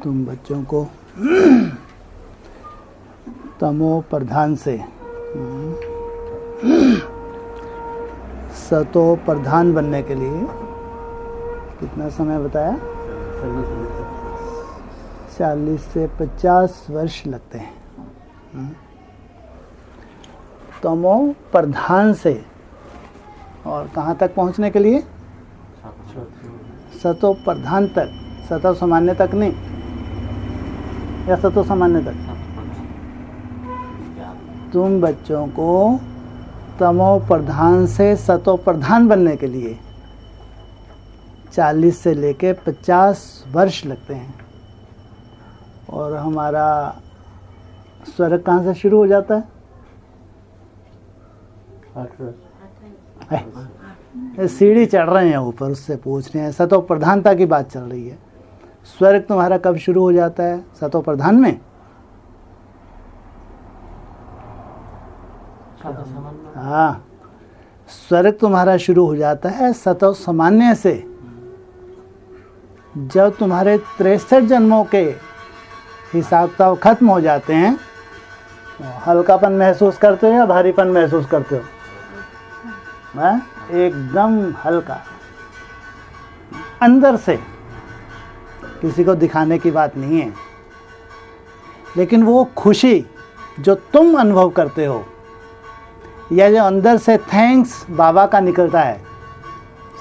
तुम बच्चों को तमो प्रधान से सतो प्रधान बनने के लिए कितना समय बताया? 40 से 50 वर्ष लगते हैं। तमो प्रधान से और कहाँ तक पहुँचने के लिए? सतो प्रधान तक, सतो सामान्य तक नहीं, या सतो सामान्य तक? तुम बच्चों को तमो प्रधान से सतो प्रधान बनने के लिए 40 से लेके 50 वर्ष लगते हैं। और हमारा स्वर्ग कहाँ से शुरू हो जाता है? सीढ़ी चढ़ रहे हैं ऊपर, उससे पूछ रहे हैं। सतो प्रधानता की बात चल रही है। स्वर्ग तुम्हारा कब शुरू हो जाता है? सतो प्रधान में। हाँ, स्वर्ग तुम्हारा शुरू हो जाता है सतो सामान्य से। जब तुम्हारे 63 जन्मों के हिसाब किताब खत्म हो जाते हैं, हल्कापन महसूस करते हो या भारीपन महसूस करते हो? एकदम हल्का, अंदर से, किसी को दिखाने की बात नहीं है। लेकिन वो खुशी जो तुम अनुभव करते हो, या जो अंदर से थैंक्स बाबा का निकलता है,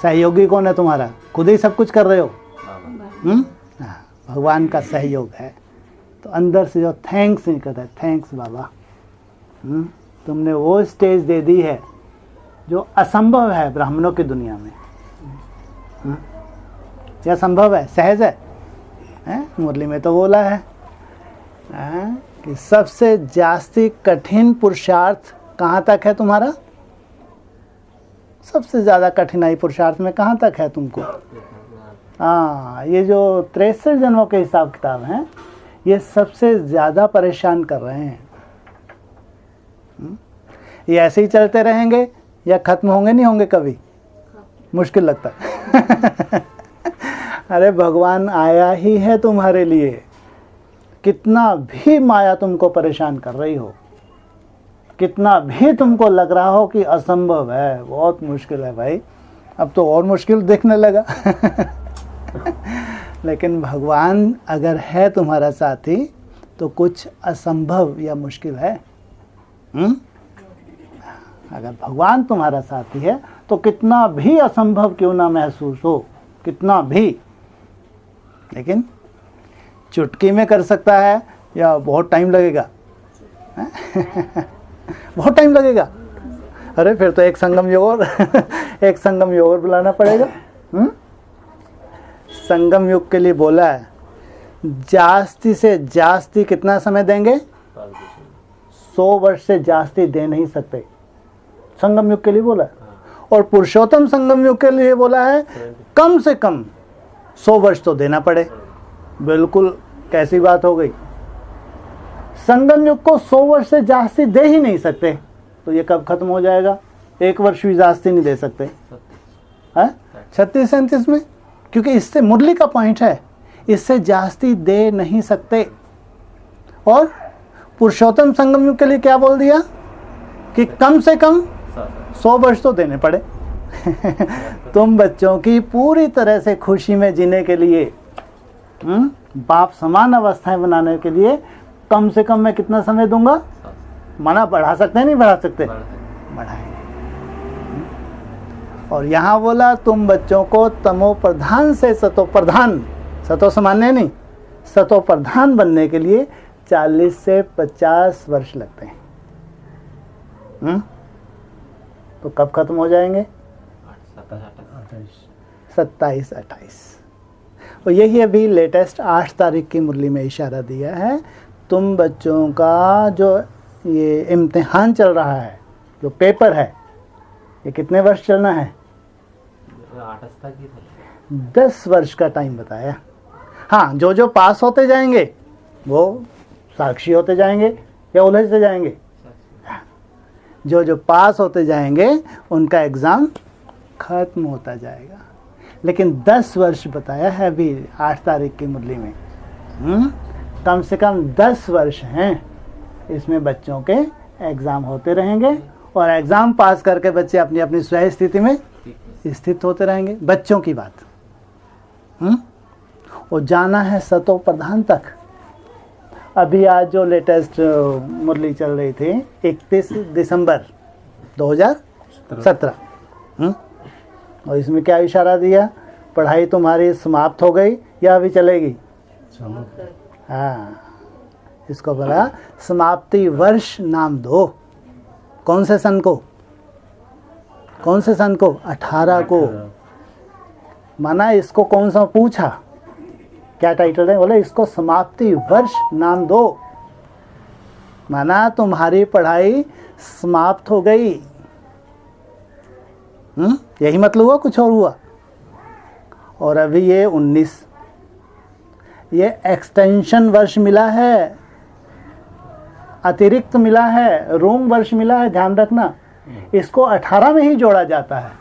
सहयोगी कौन है तुम्हारा? खुद ही सब कुछ कर रहे हो। भगवान का सहयोग है, तो अंदर से जो थैंक्स निकलता है, थैंक्स बाबा। तुमने वो स्टेज दे दी है जो असंभव है ब्राह्मणों की दुनिया में। क्या संभव है? सहज है? मुरली में तो बोला है कि सबसे जास्ती कठिन पुरुषार्थ कहाँ तक है तुम्हारा? सबसे ज़्यादा कठिनाई पुरुषार्थ में कहाँ तक है तुमको? हाँ, ये जो 63 जन्मों के हिसाब किताब हैं, ये सबसे ज़्यादा परेशान कर रहे हैं। ये ऐसे ही चलते रहेंगे या खत्म होंगे? नहीं होंगे कभी? मुश्किल लगता है। अरे भगवान आया ही है तुम्हारे लिए। कितना भी माया तुमको परेशान कर रही हो, कितना भी तुमको लग रहा हो कि असंभव है, बहुत मुश्किल है भाई, अब तो और मुश्किल दिखने लगा। लेकिन भगवान अगर है तुम्हारा साथी तो कुछ असंभव या मुश्किल है? अगर भगवान तुम्हारा साथी है तो कितना भी असंभव क्यों ना महसूस हो, कितना भी, लेकिन चुटकी में कर सकता है या बहुत टाइम लगेगा? बहुत टाइम लगेगा। अरे फिर तो एक संगम योग और एक संगम योग और बुलाना पड़ेगा। संगम युग के लिए बोला है, जास्ती से जास्ती कितना समय देंगे? 100 वर्ष से जास्ती दे नहीं सकते। संगम युग के लिए बोला है। और पुरुषोत्तम संगम युग के लिए बोला है कम से कम 100 वर्ष तो देना पड़े। बिल्कुल कैसी बात हो गई? संगम युग को 100 वर्ष से जास्ती दे ही नहीं सकते, तो ये कब खत्म हो जाएगा? 1 वर्ष भी जास्ती नहीं दे सकते। 36-37 में, क्योंकि इससे मुरली का पॉइंट है, इससे जास्ती दे नहीं सकते। और पुरुषोत्तम संगम युग के लिए क्या बोल दिया कि कम से कम 100 वर्ष तो देने पड़े। तुम बच्चों की पूरी तरह से खुशी में जीने के लिए, बाप समान अवस्थाएं बनाने के लिए कम से कम मैं कितना समय दूंगा? माना बढ़ा सकते हैं? नहीं बढ़ा सकते? बढ़ाएंगे। और यहाँ बोला तुम बच्चों को तमो प्रधान से सतो प्रधान, सतो सामान्य नहीं, सतो प्रधान बनने के लिए 40 से 50 वर्ष लगते हैं। तो कब खत्म हो जाएंगे? 27-28। और यही अभी लेटेस्ट 8 तारीख की मुरली में इशारा दिया है। तुम बच्चों का जो ये इम्तिहान चल रहा है, जो पेपर है, ये कितने वर्ष चलना है? 10 वर्ष का टाइम बताया। हाँ, जो जो पास होते जाएंगे वो साक्षी होते जाएंगे या उलझते जाएंगे? जो जो पास होते जाएंगे उनका एग्ज़ाम खत्म होता जाएगा। लेकिन 10 वर्ष बताया है अभी 8 तारीख की मुरली में। कम से कम 10 वर्ष हैं, इसमें बच्चों के एग्ज़ाम होते रहेंगे और एग्ज़ाम पास करके बच्चे अपनी अपनी स्वयं स्थिति में स्थित होते रहेंगे। बच्चों की बात। और जाना है सतो प्रधान तक। अभी आज जो लेटेस्ट मुरली चल रही थी 31 दिसंबर 2017, और इसमें क्या इशारा दिया? पढ़ाई तुम्हारी समाप्त हो गई या अभी चलेगी? हाँ, इसको बोला समाप्ति वर्ष नाम दो। कौन से सन को? कौन से सन को? 18 को। माना इसको कौन सा पूछा, क्या टाइटल है? बोले इसको समाप्ति वर्ष नाम दो। माना तुम्हारी पढ़ाई समाप्त हो गई। यही मतलब हुआ, कुछ और हुआ? और अभी ये 19, ये एक्सटेंशन वर्ष मिला है, अतिरिक्त मिला है, रोम वर्ष मिला है। ध्यान रखना, इसको 18 में ही जोड़ा जाता है।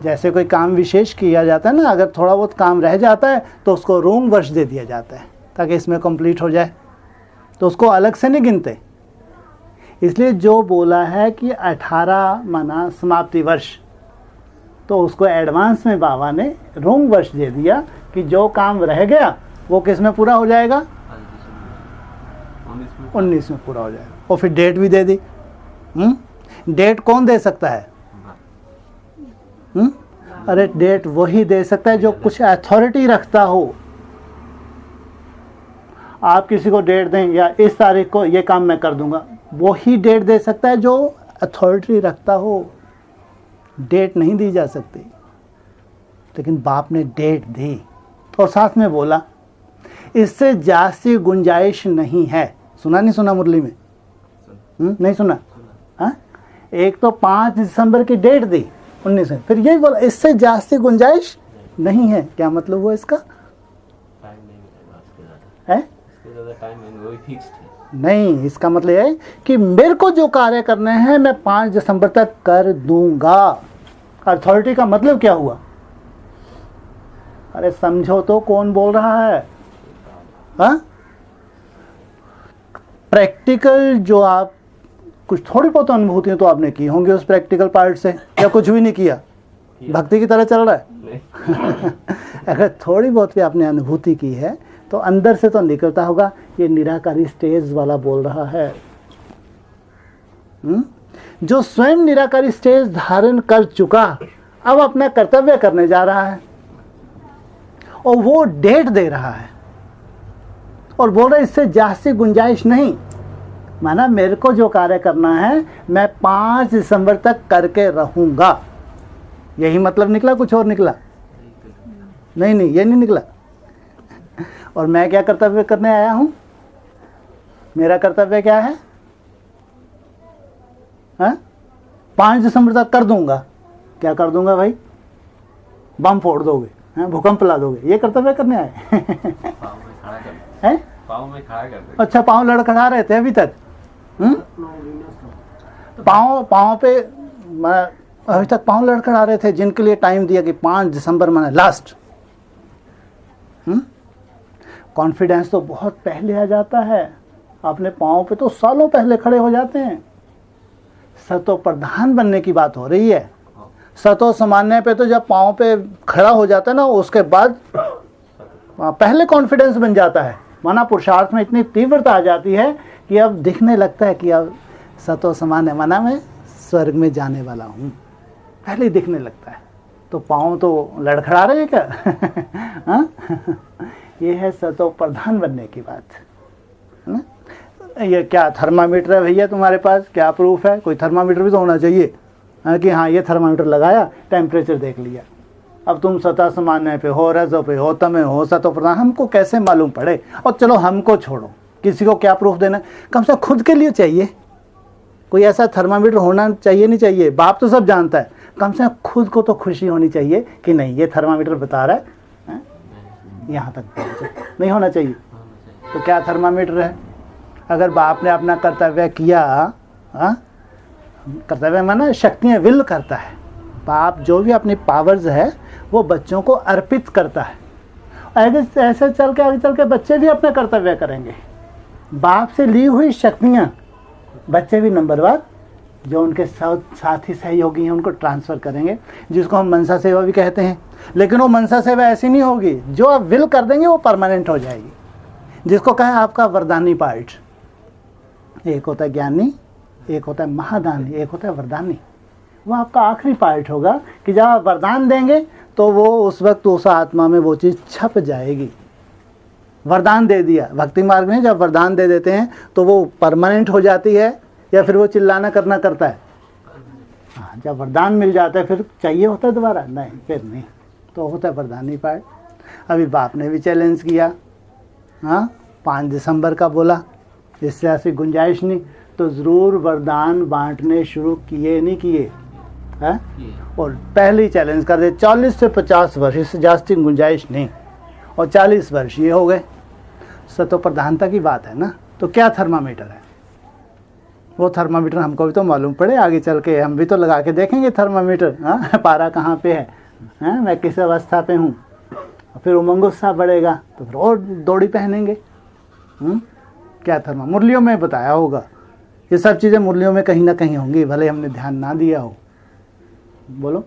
जैसे कोई काम विशेष किया जाता है ना, अगर थोड़ा बहुत काम रह जाता है तो उसको रोम वर्ष दे दिया जाता है ताकि इसमें कंप्लीट हो जाए, तो उसको अलग से नहीं गिनते। इसलिए जो बोला है कि 18 माना समाप्ति वर्ष, तो उसको एडवांस में बाबा ने रोम वर्ष दे दिया कि जो काम रह गया वो किस में पूरा हो जाएगा? 19 में पूरा हो जाएगा। और फिर डेट भी दे दी। डेट कौन दे सकता है? अरे डेट वही दे सकता है जो कुछ अथॉरिटी रखता हो। आप किसी को डेट दें या इस तारीख को ये काम मैं कर दूंगा, वही डेट दे सकता है जो अथॉरिटी रखता हो। डेट नहीं दी जा सकती, लेकिन बाप ने डेट दी और साथ में बोला इससे जास्ती गुंजाइश नहीं है। सुना नहीं सुना मुरली में? नहीं सुना? हाँ, एक तो 5 दिसंबर की डेट दी 19 में, फिर यही बोला इससे जास्ती गुंजाइश नहीं है। क्या मतलब हुआ इसका? है नहीं, इसका मतलब है कि मेरे को जो कार्य करने हैं मैं 5 दिसंबर तक कर दूंगा। अथॉरिटी का मतलब क्या हुआ? अरे समझो तो, कौन बोल रहा है? हाँ, प्रैक्टिकल जो आप कुछ थोड़ी बहुत अनुभूति तो आपने की होंगी उस प्रैक्टिकल पार्ट से, या कुछ भी नहीं किया? भक्ति की तरह चल रहा है? अगर थोड़ी बहुत भी आपने अनुभूति की है तो अंदर से तो निकलता होगा ये निराकारी स्टेज वाला बोल रहा है। जो स्वयं निराकारी स्टेज धारण कर चुका, अब अपना कर्तव्य करने जा रहा है और वो डेट दे रहा है और बोल रहा है इससे जास्ती गुंजाइश नहीं। माना मेरे को जो कार्य करना है मैं 5 दिसंबर तक करके रहूंगा। यही मतलब निकला? कुछ और निकला? नहीं, ये नहीं निकला। और मैं क्या कर्तव्य करने आया हूं? मेरा कर्तव्य क्या है? 5 दिसंबर तक कर दूंगा। क्या कर दूंगा भाई? बम फोड़ दोगे, भूकंप ला दोगे, ये कर्तव्य करने आए? पाँव में खड़ा कर दे। अच्छा, पाँव लड़खड़ा रहे थे अभी तक? पाँव पे अभी तक पाँव लड़खड़ा रहे थे, जिनके लिए टाइम दिया कि 5 दिसंबर माने लास्ट। कॉन्फिडेंस तो बहुत पहले आ जाता है, अपने पाँव पे तो सालों पहले खड़े हो जाते हैं। सतो प्रधान बनने की बात हो रही है। सतो सामान्य पे तो जब पाँव पे खड़ा हो जाता है ना, उसके बाद पहले कॉन्फिडेंस बन जाता है। माना पुरुषार्थ में इतनी तीव्रता आ जाती है कि अब दिखने लगता है कि अब सतो सामान्य, माना मैं स्वर्ग में जाने वाला हूँ, पहले ही दिखने लगता है। तो पाँव तो लड़खड़ा रहे हैं क्या? हाँ? ये है सतो प्रधान बनने की बात, है ना? ये क्या थर्मामीटर है भैया तुम्हारे पास? क्या प्रूफ है? कोई थर्मामीटर भी तो होना चाहिए, है कि हाँ ये थर्मामीटर लगाया, टेम्परेचर देख लिया। अब तुम सता सामान्य पे हो, रजो पे हो, तमे हो, सतो प्रधान, हमको कैसे मालूम पड़े? और चलो हमको छोड़ो, किसी को क्या प्रूफ देना? कम से कम खुद के लिए चाहिए कोई ऐसा थर्मामीटर होना चाहिए, नहीं चाहिए? बाप तो सब जानता है, कम से कम खुद को तो खुशी होनी चाहिए कि नहीं ये थर्मामीटर बता रहा है यहाँ तक पहुँचे। नहीं होना चाहिए? तो क्या थर्मामीटर है? अगर बाप ने अपना कर्तव्य किया, कर्तव्य माना शक्तियाँ विल करता है, बाप जो भी अपनी पावर्स है वो बच्चों को अर्पित करता है ऐसे चल के आगे चल के बच्चे भी अपने कर्तव्य करेंगे। बाप से ली हुई शक्तियाँ बच्चे भी नंबरवार जो उनके साथी सहयोगी हैं उनको ट्रांसफ़र करेंगे, जिसको हम मनसा सेवा भी कहते हैं। लेकिन वो मनसा सेवा ऐसी नहीं होगी, जो आप विल कर देंगे वो परमानेंट हो जाएगी। जिसको कहे आपका वरदानी पार्ट, एक होता है ज्ञानी, एक होता है महादानी, एक होता है वरदानी। वो आपका आखिरी पार्ट होगा कि जब आप वरदान देंगे तो वो उस वक्त उस आत्मा में वो चीज़ छप जाएगी। वरदान दे दिया, भक्ति मार्ग में जब वरदान दे देते हैं तो वो परमानेंट हो जाती है या फिर वो चिल्लाना करना करता है। हाँ, जब वरदान मिल जाता है फिर चाहिए होता है दोबारा? नहीं, फिर नहीं। तो होता है वरदानी पार्ट। अभी बाप ने भी चैलेंज किया, हाँ 5 दिसंबर का बोला, इससे ऐसी गुंजाइश नहीं तो ज़रूर वरदान बांटने शुरू किए नहीं किए है? और पहले ही चैलेंज कर दे 40 से 50 वर्ष, इससे जास्ती गुंजाइश नहीं। और 40 वर्ष ये हो गए। सतो प्रधानता की बात है ना, तो क्या थर्मामीटर है वो? थर्मामीटर हमको भी तो मालूम पड़े, आगे चल के हम भी तो लगा के देखेंगे थर्मामीटर। हाँ, पारा कहाँ पे है, मैं किस अवस्था पे हूँ। फिर उमंग उत्साह बढ़ेगा तो फिर और दौड़ी पहनेंगे। क्या थर्मा मुरलियों में बताया होगा, ये सब चीज़ें मुरलियों में कहीं ना कहीं होंगी, भले हमने ध्यान ना दिया हो। बोलो।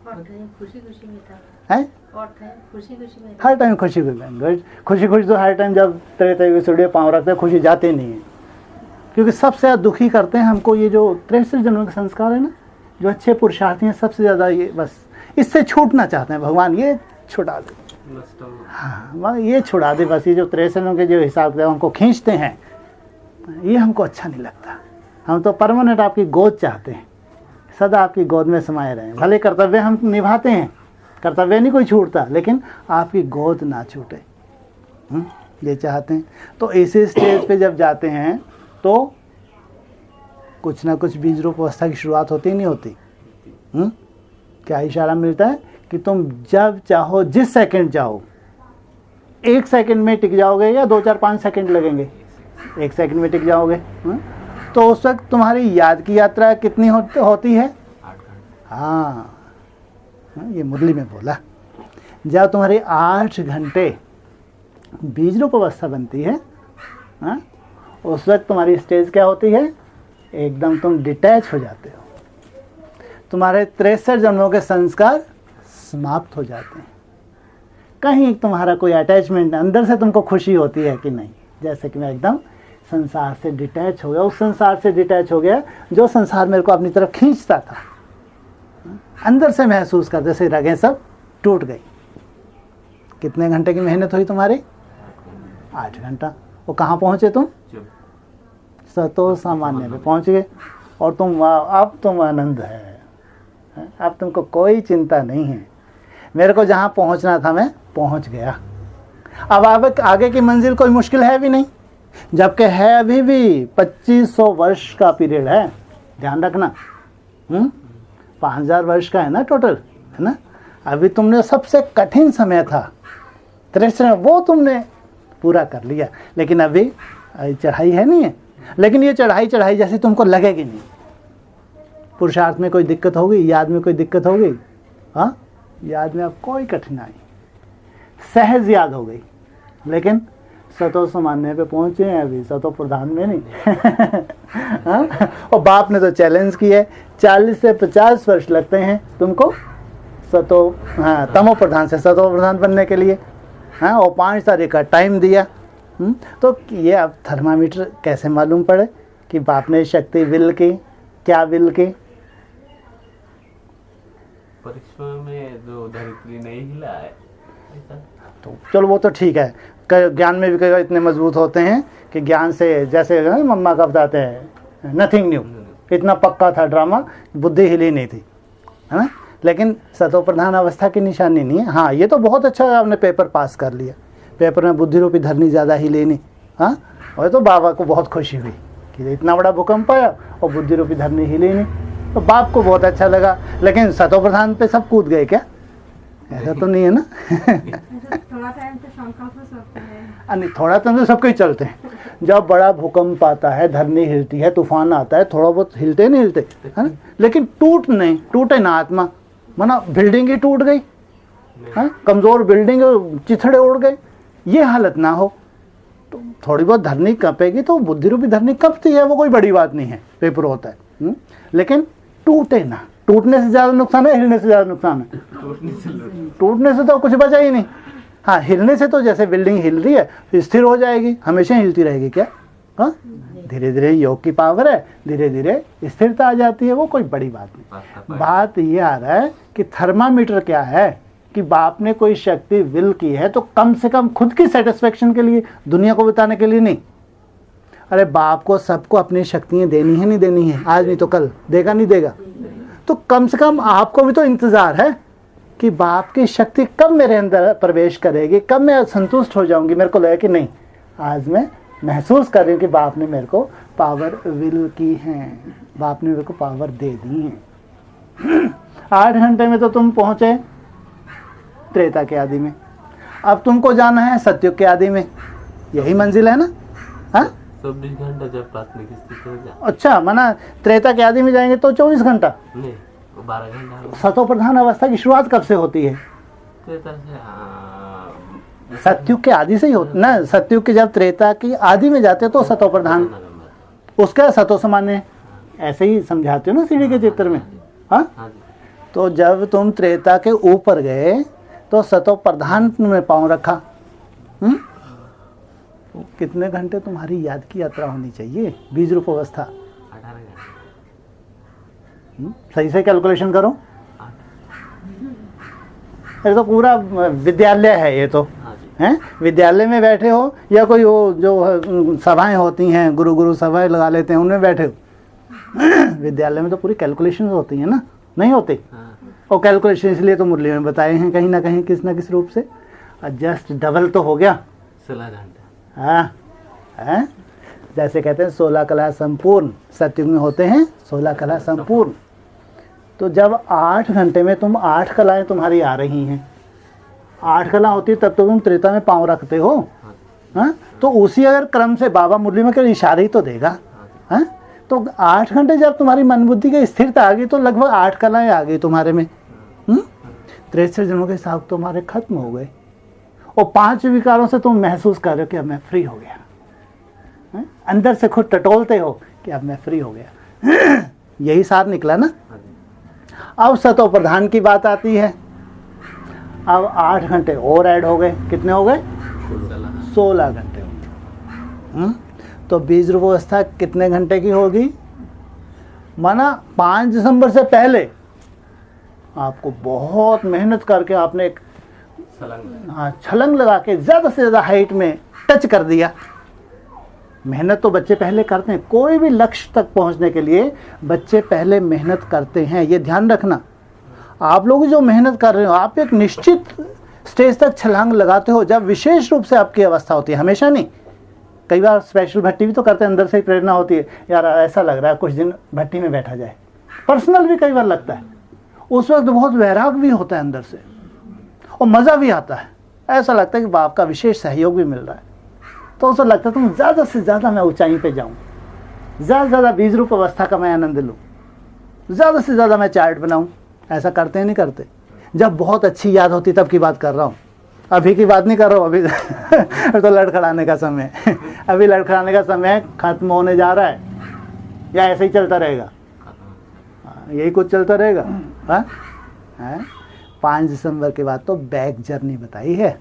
खुशी खुशी में था है, खुशी खुशी में हर टाइम खुशी खुशी। खुशी खुशी तो हर टाइम जब तरह सूर्य पाँव रखते हैं खुशी जाते नहीं है, क्योंकि सबसे ज़्यादा दुखी करते हैं हमको ये जो 63 जन्मों के संस्कार है ना, जो अच्छे पुरुषार्थी हैं सबसे ज़्यादा ये बस इससे छूटना चाहते हैं। भगवान ये छुड़ा दे, हाँ ये छुड़ा दे बस। ये जो 63 के जो हिसाब से हमको खींचते हैं ये हमको अच्छा नहीं लगता। हम तो परमानेंट आपकी गोद चाहते हैं, सदा आपकी गोद में समाये रहें। भले कर्तव्य हम निभाते हैं, कर्तव्य नहीं कोई छूटता, लेकिन आपकी गोद ना छूटे, ये चाहते हैं। तो इसी स्टेज पे जब जाते हैं तो कुछ ना कुछ बीज रूप अवस्था की शुरुआत होती नहीं होती। क्या इशारा मिलता है कि तुम जब चाहो जिस सेकंड चाहो, 1 सेकंड में टिक जाओगे या 2 4 5 सेकंड लगेंगे, 1 सेकंड में टिक जाओगे। तो उस वक्त तुम्हारी याद की यात्रा कितनी होती है? 8 घंटे। हाँ, ये मुरली में बोला, जब तुम्हारी 8 घंटे बीज रूप अवस्था बनती है, हाँ, उस वक्त तुम्हारी स्टेज क्या होती है? एकदम तुम डिटैच हो जाते हो। तुम्हारे 63 जन्मों के संस्कार समाप्त हो जाते हैं। कहीं तुम्हारा कोई अटैचमेंट, अंदर से तुमको खुशी होती है कि नहीं, जैसे कि मैं एकदम संसार से डिटैच हो गया, उस संसार से डिटैच हो गया जो संसार मेरे को अपनी तरफ खींचता था। अंदर से महसूस करते जैसे रगें सब टूट गई। कितने घंटे की मेहनत हुई तुम्हारी? 8 घंटा। वो कहाँ पहुँचे तुम? सतो सामान्य में पहुँच गए। और तुम अब तुम आनंद है, अब तुमको कोई चिंता नहीं है। मेरे को जहाँ पहुँचना था मैं पहुँच गया। अब आगे की मंजिल कोई मुश्किल है भी नहीं, जबकि है अभी भी 2500 वर्ष का पीरियड है। ध्यान रखना, 5000 वर्ष का है ना टोटल, है ना। अभी तुमने सबसे कठिन समय था 63, वो तुमने पूरा कर लिया। लेकिन अभी चढ़ाई है नहीं है, लेकिन ये चढ़ाई जैसी तुमको लगेगी नहीं। पुरुषार्थ में कोई दिक्कत होगी, याद में कोई दिक्कत होगी? हाँ, याद में अब कोई कठिनाई, सहज याद हो गई। लेकिन सतो सामान्य पे पहुँचे हैं अभी, सतो प्रधान में नहीं। हाँ? और बाप ने तो चैलेंज किया है, 40 से 50 वर्ष लगते हैं तुमको सतो, हाँ, तमो प्रधान से सतो प्रधान बनने के लिए। हाँ, और 5 तारीख का टाइम दिया। तो ये अब थर्मामीटर कैसे मालूम पड़े कि बाप ने शक्ति विल की, क्या विल की? परीक्षा में जो धरित्री नहीं हिला है, तो चलो वो तो ठीक है। ज्ञान में भी कई इतने मजबूत होते हैं कि ज्ञान से, जैसे मम्मा का बताते हैं नथिंग न्यू, इतना पक्का था ड्रामा, बुद्धि हिली नहीं थी, है ना। लेकिन सतो प्रधान अवस्था की निशानी नहीं है। हाँ, ये तो बहुत अच्छा आपने पेपर पास कर लिया, पेपर में बुद्धि रूपी धरनी ज़्यादा हिली नहीं। हाँ, और तो बाबा को बहुत खुशी हुई कि इतना बड़ा भूकंप आया और बुद्धि रूपी धरनी हिली नहीं, तो बाप को बहुत अच्छा लगा। लेकिन सतो प्रधान पे सब कूद गए क्या? ऐसा तो नहीं है ना। थोड़ा टाइम तो संकल्प हो सकता है, नहीं, थोड़ा टाइम तो सबके ही चलते हैं। जब बड़ा भूकंप आता है, धरनी हिलती है, तूफान आता है, थोड़ा बहुत हिलते नहीं हिलते, है ना। लेकिन टूटे ना आत्मा, माना बिल्डिंग ही टूट गई, हाँ, कमज़ोर बिल्डिंग चिथड़े उड़ गए, ये हालत ना हो। तो थोड़ी बहुत धरनी कपेगी तो बुद्धि रूपी धरनी कपती है, वो कोई बड़ी बात नहीं है, पेपर होता है। लेकिन टूटे ना, टूटने से ज़्यादा नुकसान है, हिलने से ज़्यादा नुकसान है? टूटने से तो कुछ बचा ही नहीं। हाँ, हिलने से तो जैसे बिल्डिंग हिल रही है स्थिर हो जाएगी, हमेशा हिलती रहेगी क्या? हाँ, धीरे धीरे योग की पावर है, धीरे धीरे स्थिरता आ जाती है, वो कोई बड़ी बात नहीं। बात ये आ रहा है कि थर्मामीटर क्या है कि बाप ने कोई शक्ति विल की है तो कम से कम खुद की सेटिस्फेक्शन के लिए, दुनिया को बताने के लिए नहीं। अरे बाप को सबको अपनी शक्तियाँ देनी है, नहीं देनी है, आज नहीं तो कल, देगा नहीं देगा? तो कम से कम आपको भी तो इंतज़ार है कि बाप की शक्ति कब मेरे अंदर प्रवेश करेगी, कब मैं संतुष्ट हो जाऊंगी, मेरे को लगे कि नहीं आज मैं महसूस कर रही हूँ कि बाप ने मेरे को पावर विल की है, बाप ने मेरे को पावर दे दी है। 8 घंटे में तो तुम पहुँचे त्रेता के आदि में, अब तुमको जाना है सतयुग के आदि में, यही मंजिल है ना? हाँ, 24 घंटा जब प्राथमिक स्थिति हो जाए। अच्छा, माना त्रेता के आदि में जाएंगे तो 24 घंटा, नहीं 12 घंटा। सतो प्रधान अवस्था की शुरुआत कब से होती है? त्रेता से सतयुग के आदि से ही होता ना। सतयुग के जब त्रेता की आदि में जाते तो सतो प्रधान, उसका सतो सामान्य, ऐसे ही समझाते हो ना सीढ़ी के चित्र में। हाँ, तो जब तुम त्रेता के ऊपर गए तो सतो प्रधान में पांव रखा। तो कितने घंटे तुम्हारी याद की यात्रा होनी चाहिए? बीज रूप अवस्था 18 घंटे। सही से कैलकुलेशन करो। ये तो पूरा विद्यालय है, ये तो हैं, विद्यालय में बैठे हो या कोई वो जो सभाएं होती हैं, गुरु सभाएं लगा लेते हैं, उनमें बैठे हो। विद्यालय में तो पूरी कैलकुलेशन होती है ना, नहीं होती? और कैलकुलेशन इसलिए तो मुरली में बताए हैं कहीं ना कहीं, किस ना किस रूप से। जस्ट डबल तो हो गया 16 घंटे। हाँ, है जैसे कहते हैं 16 कला संपूर्ण, सतयुग में होते हैं 16 कला संपूर्ण। तो जब 8 घंटे में तुम 8 कलाएं तुम्हारी आ रही हैं, 8 कला होती है तब तो तुम त्रेता में पांव रखते हो। हाँ, तो उसी अगर क्रम से बाबा मुरली में क्या इशारे ही तो देगा। हाँ, तो 8 घंटे जब तुम्हारी मन बुद्धि की स्थिरता आ गई तो लगभग 8 कलाएं आ गई तुम्हारे में। 63 जन्मों के हिसाब तुम्हारे खत्म हो गए और 5 विकारों से तुम महसूस कर रहे हो कि अब मैं फ्री हो गया। अंदर से खुद टटोलते हो कि अब मैं फ्री हो गया। यही सार निकला ना। अब सतो प्रधान की बात आती है। अब 8 घंटे और ऐड हो गए, कितने हो गए? 16 घंटे हो गए। तो बीज रूप अवस्था कितने घंटे की होगी? माना 5 दिसंबर से पहले आपको बहुत मेहनत करके आपने एक छलंग लगा के ज़्यादा से ज़्यादा हाइट में टच कर दिया। मेहनत तो बच्चे पहले करते हैं, कोई भी लक्ष्य तक पहुंचने के लिए बच्चे पहले मेहनत करते हैं, ये ध्यान रखना। आप लोग जो मेहनत कर रहे हो, आप एक निश्चित स्टेज तक छलांग लगाते हो जब विशेष रूप से आपकी अवस्था होती है, हमेशा नहीं। कई बार स्पेशल भट्टी भी तो करते हैं, अंदर से ही प्रेरणा होती है, यार ऐसा लग रहा है कुछ दिन भट्टी में बैठा जाए। पर्सनल भी कई बार लगता है, उस वक्त बहुत वैराग भी होता है अंदर से और मज़ा भी आता है। ऐसा लगता है कि बाप का विशेष सहयोग भी मिल रहा है, तो उसे लगता है तुम ज़्यादा से ज़्यादा मैं ऊंचाई पे जाऊँ, ज़्यादा से ज़्यादा बीज रूप अवस्था का मैं आनंद लूँ, ज़्यादा से ज़्यादा मैं चार्ट बनाऊँ। ऐसा करते हैं नहीं करते? जब बहुत अच्छी याद होती तब की बात कर रहा हूँ, अभी की बात नहीं कर रहा हूँ। अभी तो लड़खड़ाने का समय है। अभी लड़खड़ाने का समय खत्म होने जा रहा है, या ऐसे ही चलता रहेगा? यही कुछ चलता रहेगा। हाँ, 5 दिसंबर के बाद तो बैक जर्नी बताई है।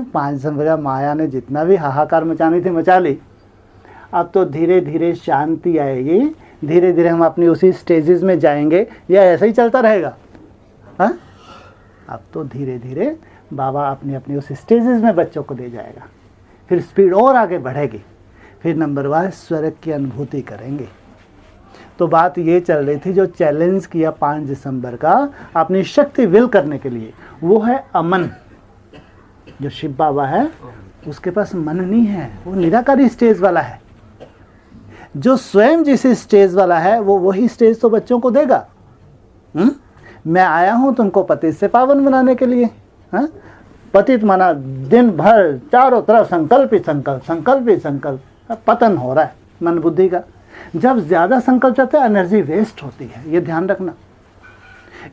5 दिसंबर का माया ने जितना भी हाहाकार मचानी थी मचा ली। अब तो धीरे धीरे शांति आएगी, धीरे धीरे हम अपनी उसी स्टेजेस में जाएंगे, या ऐसा ही चलता रहेगा? हाँ, अब तो धीरे धीरे बाबा अपनी अपनी उस स्टेजेस में बच्चों को दे जाएगा, फिर स्पीड और आगे बढ़ेगी, फिर नंबर वाइज स्वर्ग की अनुभूति करेंगे। तो बात ये चल रही थी, जो चैलेंज किया 5 दिसंबर का अपनी शक्ति विल करने के लिए, वो है अमन। जो शिव बाबा है उसके पास मन नहीं है, वो निराकारी स्टेज वाला है। जो स्वयं जिस स्टेज वाला है वो वही स्टेज तो बच्चों को देगा। मैं आया हूं तुमको पतित से पावन बनाने के लिए। हाँ, पतित माना दिन भर चारों तरफ संकल्प ही संकल्प, संकल्प ही संकल्प, पतन हो रहा है मन बुद्धि का। जब ज़्यादा संकल्प चलता है एनर्जी वेस्ट होती है, ये ध्यान रखना।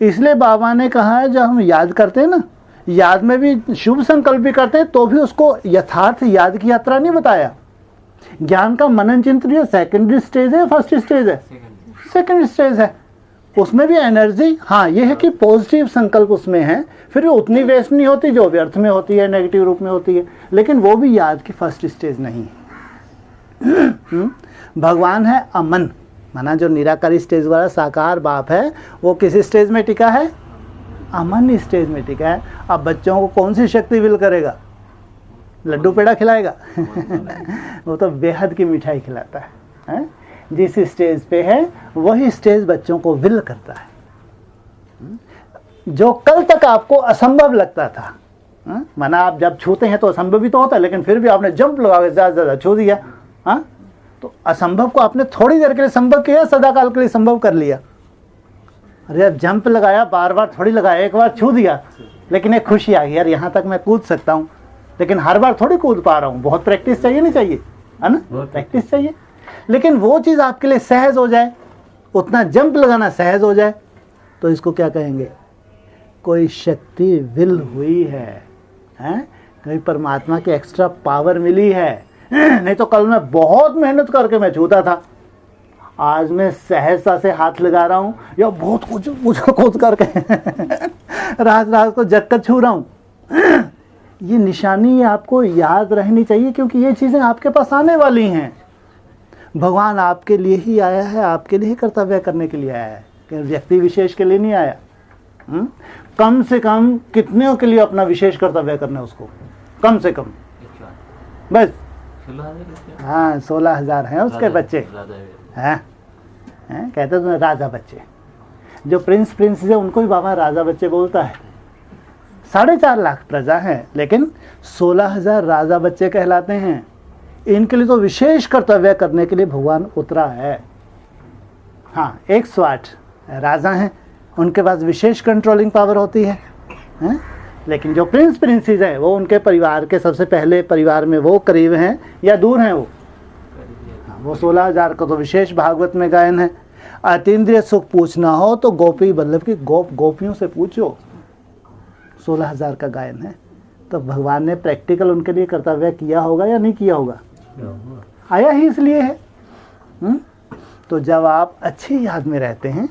इसलिए बाबा ने कहा है, जब हम याद करते हैं ना, याद में भी शुभ संकल्प भी करते हैं, तो भी उसको यथार्थ याद की यात्रा नहीं बताया। ज्ञान का मनन चिंतन ये सेकेंडरी स्टेज है, फर्स्ट स्टेज है, सेकेंड स्टेज है। उसमें भी एनर्जी, हाँ ये है कि पॉजिटिव संकल्प उसमें है, फिर वो उतनी वेस्ट नहीं होती जो व्यर्थ में होती है, नेगेटिव रूप में होती है, लेकिन वो भी याद की फर्स्ट स्टेज नहीं है। भगवान है अमन, माना जो निराकारी स्टेज वाला साकार बाप है, वो किस स्टेज में टिका है? अमन स्टेज में टिका है। अब बच्चों को कौन सी शक्ति विल करेगा? लड्डू पेड़ा खिलाएगा? वो तो बेहद की मिठाई खिलाता है। जिस स्टेज पे है वही स्टेज बच्चों को विल करता है। जो कल तक आपको असंभव लगता था, माना आप जब छूते हैं तो असंभव ही तो होता है, लेकिन फिर भी आपने जंप लगा के ज़्यादा छू दिया, तो असंभव को आपने थोड़ी देर के लिए संभव किया, सदाकाल के लिए संभव कर लिया। अरे अब जंप लगाया, बार बार थोड़ी लगाया, एक बार छू दिया, लेकिन एक खुशी आ गई, यार यहाँ तक मैं कूद सकता हूँ, लेकिन हर बार थोड़ी कूद पा रहा हूँ। बहुत प्रैक्टिस चाहिए, नहीं चाहिए? है ना, प्रैक्टिस चाहिए। लेकिन वो चीज़ आपके लिए सहज हो जाए, उतना जंप लगाना सहज हो जाए, तो इसको क्या कहेंगे? कोई शक्ति विल हुई है, कोई परमात्मा की एक्स्ट्रा पावर मिली है। नहीं तो कल मैं बहुत मेहनत करके मैं छूता था, आज मैं सहजता से हाथ लगा रहा हूँ, या बहुत कुछ कूद करके रात रात को जग कर छू रहा हूँ। ये निशानी आपको याद रहनी चाहिए, क्योंकि ये चीज़ें आपके पास आने वाली हैं। भगवान आपके लिए ही आया है, आपके लिए ही कर्तव्य करने के लिए आया है, कि व्यक्ति विशेष के लिए नहीं आया। कम से कम कितने के लिए अपना विशेष कर्तव्य करना है उसको? कम से कम बस 16,000 हैं उसके बच्चे हैं। कहते हैं राजा बच्चे, जो प्रिंस है उनको ही बाबा राजा बच्चे बोलता है। 4.5 लाख प्रजा है, लेकिन 16,000 राजा बच्चे कहलाते हैं। इनके लिए तो विशेष कर्तव्य करने के लिए भगवान उतरा है। हाँ, 108 राजा हैं, उनके पास विशेष कंट्रोलिंग पावर होती है, लेकिन जो प्रिंसेस हैं वो उनके परिवार के सबसे पहले परिवार में वो करीब हैं या दूर हैं? वो 16,000 का तो विशेष भागवत में गायन है। अतीन्द्रिय सुख पूछना हो तो गोपी वल्लभ की गोपियों से पूछो, 16,000 का गायन है। तो भगवान ने प्रैक्टिकल उनके लिए कर्तव्य किया होगा या नहीं किया होगा? आया ही इसलिए है। तो जब आप अच्छी याद में रहते हैं,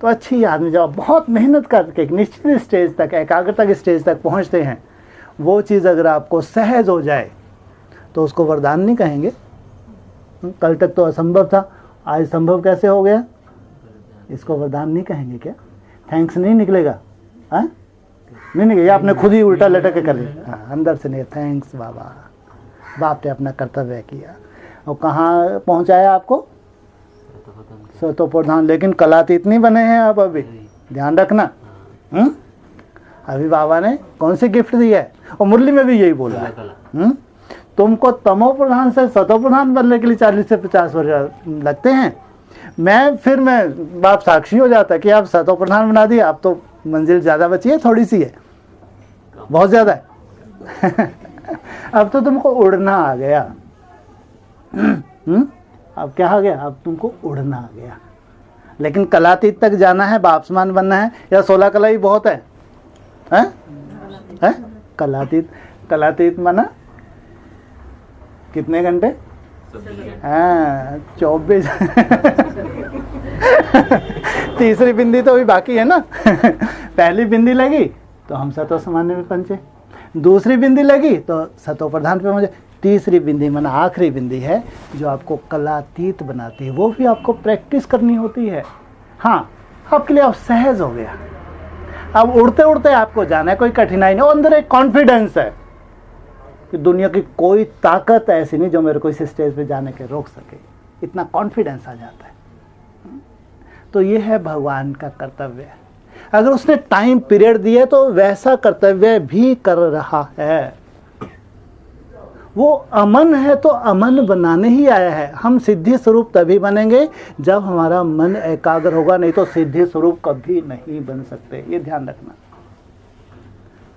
तो अच्छी याद में जब आप बहुत मेहनत करके एक निश्चित स्टेज तक, एकाग्रता के स्टेज तक पहुंचते हैं, वो चीज़ अगर आपको सहज हो जाए तो उसको वरदान नहीं कहेंगे। कल तक तो असंभव था, आज संभव कैसे हो गया? इसको वरदान नहीं कहेंगे क्या? थैंक्स नहीं निकलेगा? नहीं निकलेगा, आपने खुद ही उल्टा लटक के कर लिया। अंदर से नहीं, थैंक्स बाबा, बाप ने अपना कर्तव्य किया। और कहाँ पहुँचाया आपको? तो प्रधान। लेकिन कलातीत नहीं बने हैं आप अभी, ध्यान रखना। अभी बाबा ने कौन सी गिफ्ट दी है? और मुरली में भी यही बोला है, तुमको तमो प्रधान से सतो प्रधान बनने के लिए 40 से 50 वर्ष लगते हैं। मैं बाप साक्षी हो जाता कि आप सतो प्रधान बना दिए, आप तो मंजिल ज़्यादा बची है, थोड़ी सी है, बहुत ज़्यादा है। अब तो तुमको उड़ना आ गया। अब क्या आ गया? अब तुमको उड़ना आ गया। लेकिन कलातीत तक जाना है, बाप समान बनना है, या 16 कला ही बहुत है? हैं? कलातीत माना कितने घंटे? 24। तीसरी बिंदी तो अभी बाकी है ना। पहली बिंदी लगी तो हम सतो सामान्य में पंचे, दूसरी बिंदी लगी तो सतो प्रधान पे मुझे, तीसरी बिंदी माना आखिरी बिंदी है जो आपको कलातीत बनाती है। वो भी आपको प्रैक्टिस करनी होती है। हाँ, आपके लिए आप सहज हो गया, अब उड़ते उड़ते आपको जाना है, कोई कठिनाई नहीं। और अंदर एक कॉन्फिडेंस है कि दुनिया की कोई ताकत ऐसी नहीं जो मेरे को इस स्टेज पे जाने के रोक सके, इतना कॉन्फिडेंस आ जाता है। तो ये है भगवान का कर्तव्य। अगर उसने टाइम पीरियड दिए तो वैसा कर्तव्य भी कर रहा है। वो अमन है तो अमन बनाने ही आया है। हम सिद्धि स्वरूप तभी बनेंगे जब हमारा मन एकाग्र होगा, नहीं तो सिद्धि स्वरूप कभी नहीं बन सकते। ये ध्यान रखना।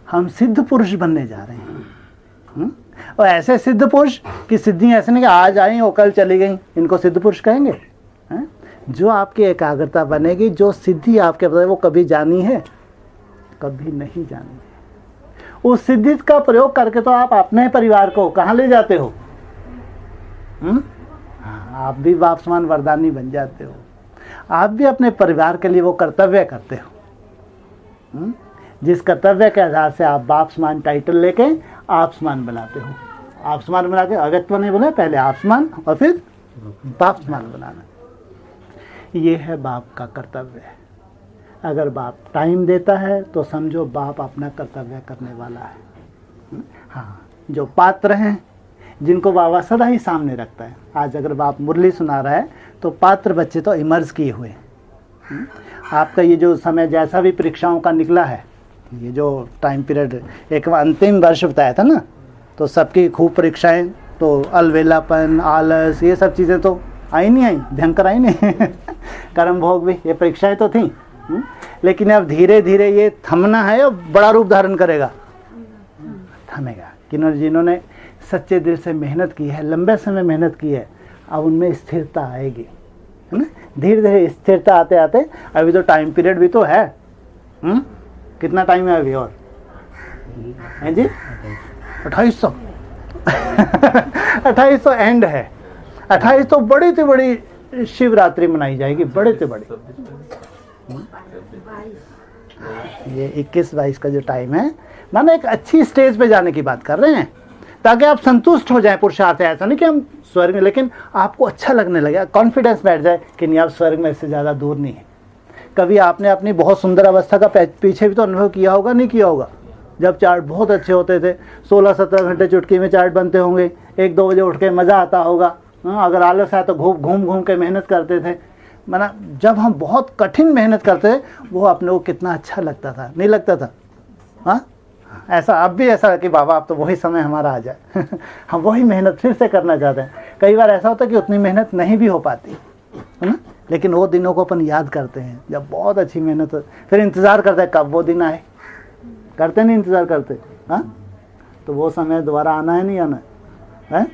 हम सिद्ध पुरुष बनने जा रहे हैं। और ऐसे सिद्ध पुरुष की सिद्धि ऐसे नहीं कि आज आई और कल चली गई, इनको सिद्ध पुरुष कहेंगे? जो आपकी एकाग्रता बनेगी, जो सिद्धि आपके पास है, वो कभी जानी है? कभी नहीं जानी है। उस सिद्धि का प्रयोग करके तो आप अपने परिवार को कहाँ ले जाते हो? हाँ, आप भी बाप समान वरदानी बन जाते हो। आप भी अपने परिवार के लिए वो कर्तव्य करते हो, जिस कर्तव्य के आधार से आप बाप समान टाइटल लेके आप समान बनाते हो। आप समान बना के अगत्व नहीं बोले, पहले आप समान और फिर बाप समान बनाना। ये है बाप का कर्तव्य। अगर बाप टाइम देता है तो समझो बाप अपना कर्तव्य करने वाला है। हाँ, जो पात्र हैं जिनको बाबा सदा ही सामने रखता है, आज अगर बाप मुरली सुना रहा है तो पात्र बच्चे तो इमर्ज किए हुए हैं। आपका ये जो समय जैसा भी परीक्षाओं का निकला है, ये जो टाइम पीरियड एक अंतिम वर्ष बताया था ना, तो सबकी खूब परीक्षाएं, तो अलवेलापन, आलस, ये सब चीज़ें तो आई नहीं, आई भयंकर आई नहीं कर्म भोग भी, ये परीक्षाएं तो थी। लेकिन अब धीरे धीरे ये थमना है और बड़ा रूप धारण करेगा, थमेगा। जिन्होंने सच्चे दिल से मेहनत की है, लंबे समय मेहनत की है, अब उनमें स्थिरता आएगी, है ना। धीरे धीरे स्थिरता आते आते, अभी तो टाइम पीरियड भी तो है। कितना टाइम है अभी और? हैं जी 2800 2800 एंड है। 28 तो बड़ी से बड़ी शिवरात्रि मनाई जाएगी, बड़े से बड़ी। ये 21-22 का जो टाइम है, मानो एक अच्छी स्टेज पे जाने की बात कर रहे हैं, ताकि आप संतुष्ट हो जाएं पुरुषार्थ है। ऐसा नहीं कि हम स्वर्ग में, लेकिन आपको अच्छा लगने लगे, कॉन्फिडेंस बैठ जाए कि नहीं, आप स्वर्ग में इससे ज़्यादा दूर नहीं है। कभी आपने अपनी बहुत सुंदर अवस्था का पीछे भी तो अनुभव किया होगा, नहीं किया होगा? जब चार्ट बहुत अच्छे होते थे, 16-17 घंटे चुटकी में चार्ट बनते होंगे, 1-2 बजे उठ के मज़ा आता होगा। अगर आलस आया तो घूम घूम के मेहनत करते थे। माना जब हम बहुत कठिन मेहनत करते, वो अपने को कितना अच्छा लगता था, नहीं लगता था? हाँ, ऐसा अब भी ऐसा है कि बाबा अब तो वही समय हमारा आ जाए हम वही मेहनत फिर से करना चाहते हैं। कई बार ऐसा होता है कि उतनी मेहनत नहीं भी हो पाती, है ना, लेकिन वो दिनों को अपन याद करते हैं जब बहुत अच्छी मेहनत हो, फिर इंतज़ार करते हैं कब वो दिन आए। करते नहीं, इंतज़ार करते। हाँ, तो वो समय दोबारा आना है, नहीं आना है?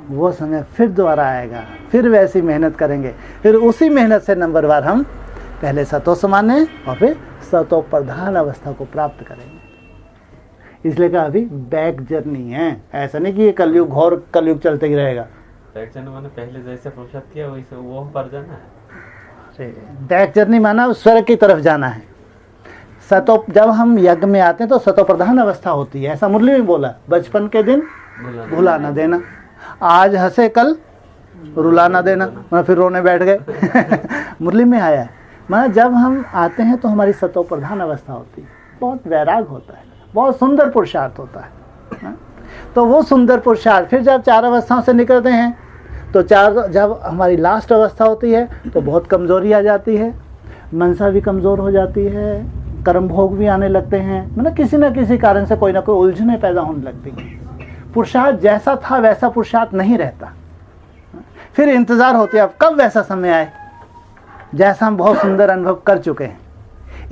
वो समय फिर दोबारा आएगा, फिर वैसी मेहनत करेंगे, फिर उसी मेहनत से नंबर बार हम पहले सतो समाने और फिर सतो प्रधान अवस्था को प्राप्त करेंगे। इसलिए कहा अभी बैक जर्नी है, ऐसा नहीं कि ये कलयुग घोर कलयुग चलते ही रहेगा। बैक जर्नी माने पहले जैसे पुरुषार्थ किया वैसे वो पर जाना है। बैक जर्नी माना स्वर्ग की तरफ जाना है। सतो, जब हम यज्ञ में आते हैं तो सतो प्रधान अवस्था होती है, ऐसा मुरली में बोला, बचपन के दिन भुला ना देना, आज हंसे कल रुला ना देना, मैं फिर रोने बैठ गए मुरली में आया है। मतलब जब हम आते हैं तो हमारी सतो प्रधान अवस्था होती है, बहुत वैराग होता है, बहुत सुंदर पुरुषार्थ होता है। तो वो सुंदर पुरुषार्थ फिर जब 4 अवस्थाओं से निकलते हैं तो जब हमारी लास्ट अवस्था होती है तो बहुत कमज़ोरी आ जाती है, मनसा भी कमज़ोर हो जाती है, कर्म भोग भी आने लगते हैं, मतलब किसी न किसी कारण से कोई ना कोई उलझने पैदा होने लगती हैं। पुरुषार्थ जैसा था वैसा पुरुषार्थ नहीं रहता। फिर इंतज़ार होते अब कब वैसा समय आए जैसा हम बहुत सुंदर अनुभव कर चुके हैं।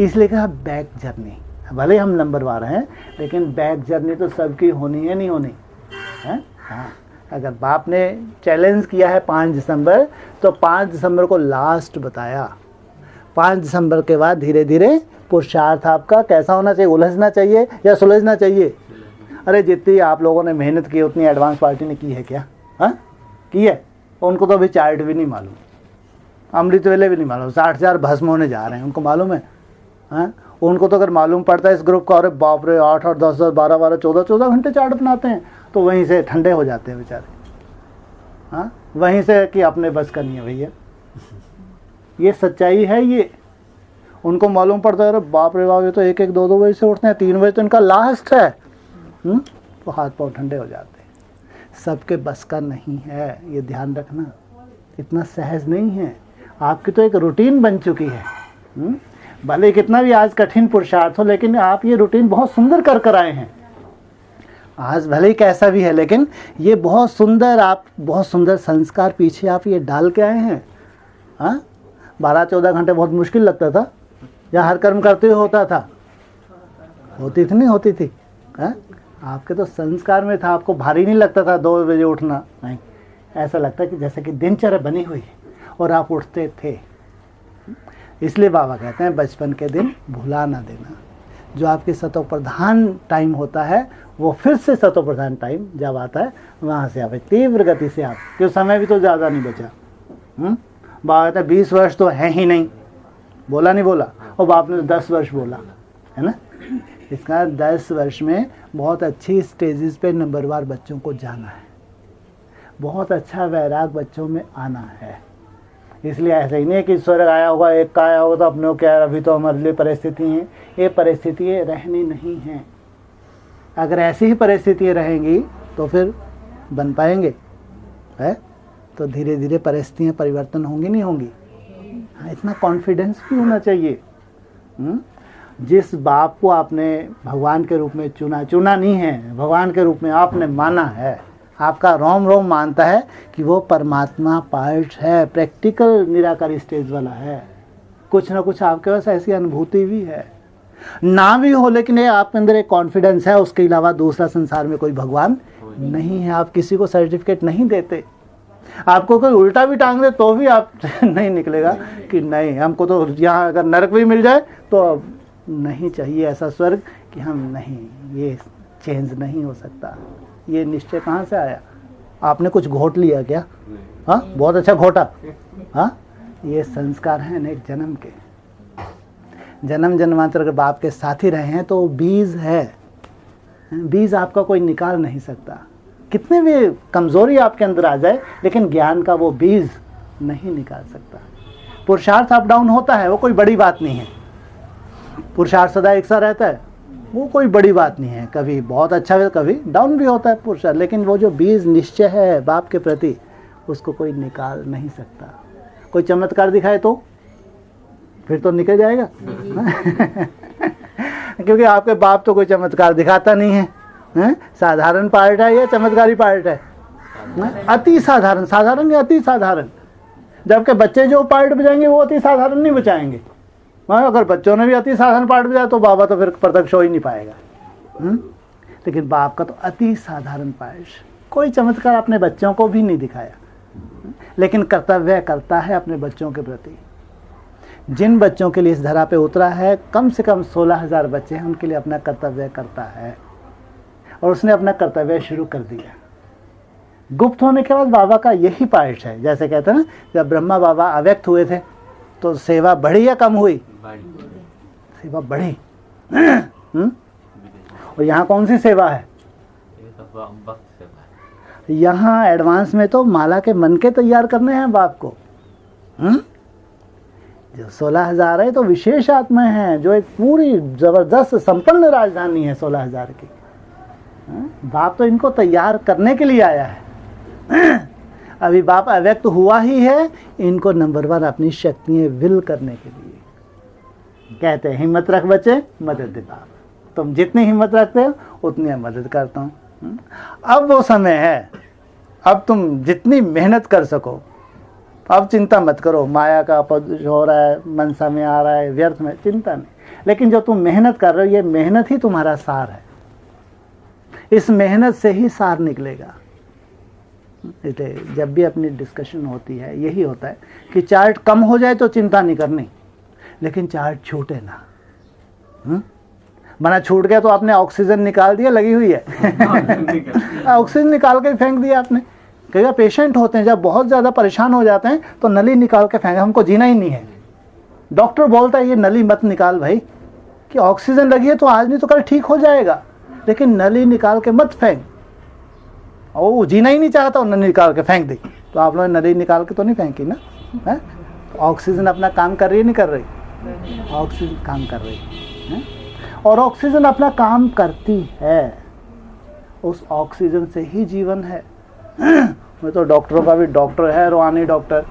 इसलिए कहा बैक जर्नी। भले हम नंबर वार हैं, लेकिन बैक जर्नी तो सबकी होनी है, नहीं होनी है? हाँ, अगर बाप ने चैलेंज किया है 5 दिसंबर, तो 5 दिसंबर को लास्ट बताया। 5 दिसंबर के बाद धीरे धीरे पुरुषार्थ आपका कैसा होना चाहिए, उलझना चाहिए या सुलझना चाहिए? अरे जितनी आप लोगों ने मेहनत की उतनी एडवांस पार्टी ने की है क्या? हाँ, की है? उनको तो अभी चार्ट भी नहीं मालूम, अमृत वेले भी नहीं मालूम, 60,000 भस्म होने जा रहे हैं, उनको मालूम है? हाँ, उनको तो अगर मालूम पड़ता है इस ग्रुप का, अरे बाप रे 8-8, 10-10, 12-12, 14-14 घंटे चार्ट बनाते हैं, तो वहीं से ठंडे हो जाते हैं बेचारे। हाँ, वहीं से कि अपने बस का नहीं है भैया, ये सच्चाई है। ये उनको मालूम पड़ता है, अरे बाप रे बाप, ये तो 1-1, 2-2 बजे से उठते हैं, 3 बजे तो इनका लास्ट है। तो हाथ पाँव ठंडे हो जाते हैं। सबके बस का नहीं है, ये ध्यान रखना, इतना सहज नहीं है। आपकी तो एक रूटीन बन चुकी है। भले कितना भी आज कठिन पुरुषार्थ हो, लेकिन आप ये रूटीन बहुत सुंदर कर आए हैं। आज भले ही कैसा भी है, लेकिन ये बहुत सुंदर, आप बहुत सुंदर संस्कार पीछे आप ये डाल के आए हैं। हाँ, 12-14 घंटे बहुत मुश्किल लगता था, या हर कर्म करते हुए होता था? होती थी, नहीं होती थी? हाँ, आपके तो संस्कार में था, आपको भारी नहीं लगता था 2 बजे उठना, नहीं, ऐसा लगता कि जैसे कि दिनचर्या बनी हुई है। और आप उठते थे। इसलिए बाबा कहते हैं बचपन के दिन भुला ना देना। जो आपके सतो प्रधान टाइम होता है वो फिर से सतो प्रधान टाइम जब आता है वहाँ से आप तीव्र गति से आप, क्यों समय भी तो ज़्यादा नहीं बचा। बाबा कहते हैं 20 वर्ष तो है ही नहीं, बोला नहीं बोला, और बाप ने 10 वर्ष बोला है ना। इसका 10 वर्ष में बहुत अच्छी स्टेजेस पे नंबरवार बच्चों को जाना है, बहुत अच्छा वैराग बच्चों में आना है। इसलिए ऐसा ही नहीं है कि स्वर्ग आया होगा, एक का आया होगा तो अपने को क्या है, अभी तो हमारे लिए परिस्थिति हैं, ये परिस्थितियाँ रहनी नहीं हैं। अगर ऐसी ही परिस्थितियाँ रहेंगी तो फिर बन पाएंगे है, तो धीरे धीरे परिस्थितियाँ परिवर्तन होंगी नहीं होंगी। हाँ, इतना कॉन्फिडेंस भी होना चाहिए। जिस बाप को आपने भगवान के रूप में चुना नहीं है, भगवान के रूप में आपने माना है, आपका रोम रोम मानता है कि वो परमात्मा पार्ट है, प्रैक्टिकल निराकारी स्टेज वाला है। कुछ ना कुछ आपके पास ऐसी अनुभूति भी है, ना भी हो, लेकिन ये आपके अंदर एक कॉन्फिडेंस है। उसके अलावा दूसरा संसार में कोई भगवान नहीं है। आप किसी को सर्टिफिकेट नहीं देते, आपको कोई उल्टा भी टांग दे तो भी आप नहीं निकलेगा कि नहीं, हमको तो यहाँ अगर नरक भी मिल जाए तो अब नहीं चाहिए ऐसा स्वर्ग कि हम नहीं, ये चेंज नहीं हो सकता। ये निश्चय कहाँ से आया? आपने कुछ घोट लिया क्या? हाँ, बहुत अच्छा घोटा। हाँ, ये संस्कार हैं अनेक जन्म के, जन्म जन्मांतर अगर बाप के साथ ही रहे हैं तो बीज है, बीज आपका कोई निकाल नहीं सकता। कितने भी कमजोरी आपके अंदर आ जाए लेकिन ज्ञान का वो बीज नहीं निकाल सकता। पुरुषार्थ अप डाउन होता है, वो कोई बड़ी बात नहीं है। पुरुषार्थ सदा एक सा रहता है, वो कोई बड़ी बात नहीं है। कभी बहुत अच्छा है, कभी डाउन भी होता है पुरुषार्थ, लेकिन वो जो बीज निश्चय है बाप के प्रति उसको कोई निकाल नहीं सकता। कोई चमत्कार दिखाए तो फिर तो निकल जाएगा क्योंकि आपके बाप तो कोई चमत्कार दिखाता नहीं है, साधारण पार्ट है या चमत्कारी पार्ट है, अति साधारण, साधारण या अति साधारण। जबकि बच्चे जो पार्ट बजाएंगे वो अति साधारण नहीं बचाएंगे। अगर बच्चों ने भी अति साधारण पार्ट बजाया तो बाबा तो फिर प्रत्यक्ष हो ही नहीं पाएगा। लेकिन बाप का तो अति साधारण पार्ट, कोई चमत्कार अपने बच्चों को भी नहीं दिखाया, लेकिन कर्तव्य करता है अपने बच्चों के प्रति। जिन बच्चों के लिए इस धरा पे उतरा है, कम से कम 16,000 बच्चे हैं, उनके लिए अपना कर्तव्य करता है। और उसने अपना कर्तव्य शुरू कर दिया। गुप्त होने के बाद बाबा का यही पार्ट है। जैसे कहते हैं ना, जब ब्रह्मा बाबा अव्यक्त हुए थे तो सेवा बढ़ी या कम हुई? सेवा बढ़ी। और यहाँ कौन सी सेवा है? यहाँ एडवांस में तो माला के मन के तैयार करने हैं बाप को। जो 16,000 है तो विशेष आत्माएं हैं, जो एक पूरी जबरदस्त संपन्न राजधानी है 16,000 की। बाप तो इनको तैयार करने के लिए आया है। अभी बाप अव्यक्त हुआ ही है, इनको नंबर 1 अपनी शक्तियाँ विल करने के लिए। कहते हैं हिम्मत रख बच्चे, मदद दे बाप। तुम जितनी हिम्मत रखते हो उतनी मैं मदद करता हूँ। अब वो समय है, अब तुम जितनी मेहनत कर सको, अब चिंता मत करो माया का हो रहा है, मनसा में आ रहा है, व्यर्थ में, चिंता नहीं। लेकिन जो तुम मेहनत कर रहे हो, ये मेहनत ही तुम्हारा सार है। इस मेहनत से ही सार निकलेगा। इसलिए जब भी अपनी डिस्कशन होती है यही होता है कि चार्ट कम हो जाए तो चिंता नहीं करनी, लेकिन चार्ट छूटे ना। मना छूट गया तो आपने ऑक्सीजन निकाल दिया, लगी हुई है ऑक्सीजन निकाल के फेंक दिया आपने। कई पेशेंट होते हैं जब बहुत ज़्यादा परेशान हो जाते हैं तो नली निकाल के फेंक, हमको जीना ही नहीं है। डॉक्टर बोलता है ये नली मत निकाल भाई, कि ऑक्सीजन लगी है तो आज नहीं तो कल ठीक हो जाएगा, लेकिन नली निकाल के मत फेंक। और वो जीना ही नहीं चाहता और नली निकाल के फेंक दी, तो आप लोग नली निकाल के तो नहीं फेंकी ना है? तो ऑक्सीजन अपना काम कर रही है नहीं कर रही? ऑक्सीजन काम कर रही है, और ऑक्सीजन अपना काम करती है। उस ऑक्सीजन से ही जीवन है। मैं तो डॉक्टरों का भी डॉक्टर है, रूहानी डॉक्टर,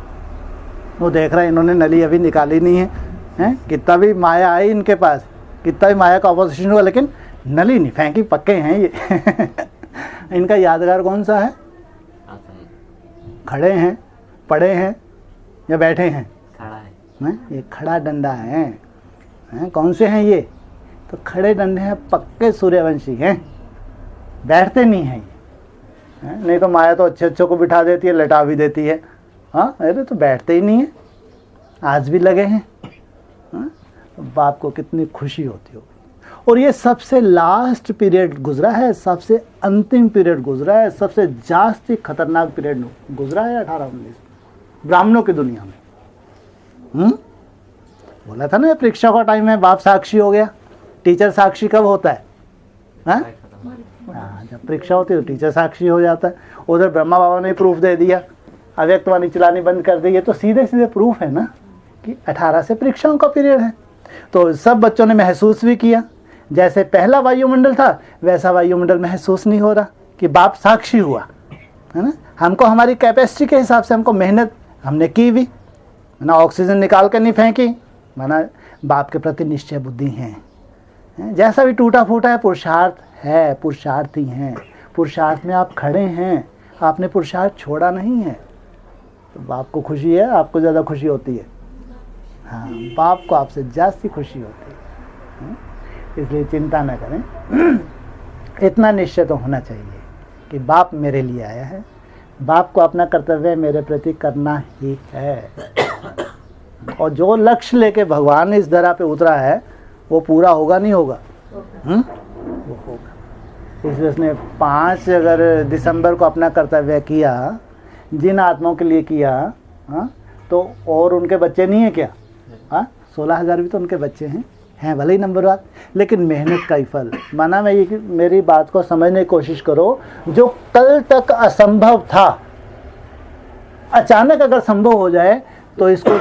वो देख रहा है इन्होंने नली अभी निकाली नहीं है, हैं? कितना भी माया आई इनके पास, कितना भी माया का ऑपोजिशन हुआ, लेकिन नली नहीं फेंकी, पक्के हैं ये इनका यादगार कौन सा है? खड़े हैं, पड़े हैं या बैठे हैं? खड़ा है। ये खड़ा डंडा है। कौन से हैं ये? तो खड़े डंडे हैं, पक्के सूर्यवंशी हैं, बैठते नहीं हैं। नहीं तो माया तो अच्छे अच्छों को बिठा देती है, लटा भी देती है। हाँ अरे तो बैठते ही नहीं है, आज भी लगे हैं। हाँ? बाप को कितनी खुशी होती होगी। और ये सबसे लास्ट पीरियड गुजरा है, सबसे अंतिम पीरियड गुजरा है, सबसे जास्ती खतरनाक पीरियड गुजरा है 18-19 ब्राह्मणों की दुनिया में। बोला था ना परीक्षा का टाइम है, बाप साक्षी हो गया। टीचर साक्षी कब होता है? हाँ? जब परीक्षा होती है तो टीचर साक्षी हो जाता है। उधर ब्रह्मा बाबा ने प्रूफ दे दिया, अव्यक्तवाणी चलानी बंद कर दी। ये तो सीधे सीधे प्रूफ है ना कि 18 से परीक्षाओं का पीरियड है। तो सब बच्चों ने महसूस भी किया, जैसे पहला वायुमंडल था वैसा वायुमंडल महसूस नहीं हो रहा कि बाप साक्षी हुआ, है ना। हमको हमारी कैपेसिटी के हिसाब से हमको मेहनत हमने की भी, है ना। ऑक्सीजन निकाल कर नहीं फेंकी, माना बाप के प्रति निश्चय बुद्धि है। जैसा भी टूटा फूटा है पुरुषार्थ है, पुरुषार्थी हैं, पुरुषार्थ में आप खड़े हैं, आपने पुरुषार्थ छोड़ा नहीं है। तो बाप को खुशी है, आपको ज़्यादा खुशी होती है। हाँ, बाप को आपसे ज़्यादा खुशी होती है। इसलिए चिंता न करें, इतना निश्चय तो होना चाहिए कि बाप मेरे लिए आया है, बाप को अपना कर्तव्य मेरे प्रति करना ही है। और जो लक्ष्य लेके भगवान इस धरा पे उतरा है वो पूरा होगा नहीं होगा? वो होगा। इसलिए उसने 5 अगर दिसंबर को अपना कर्तव्य किया, जिन आत्माओं के लिए किया, हाँ, तो और उनके बच्चे नहीं है क्या? हाँ, 16,000 भी तो उनके बच्चे हैं भले ही नंबरवार, लेकिन मेहनत का ही फल। माना मैं ये, मेरी बात को समझने की कोशिश करो, जो कल तक असंभव था अचानक अगर संभव हो जाए तो इसको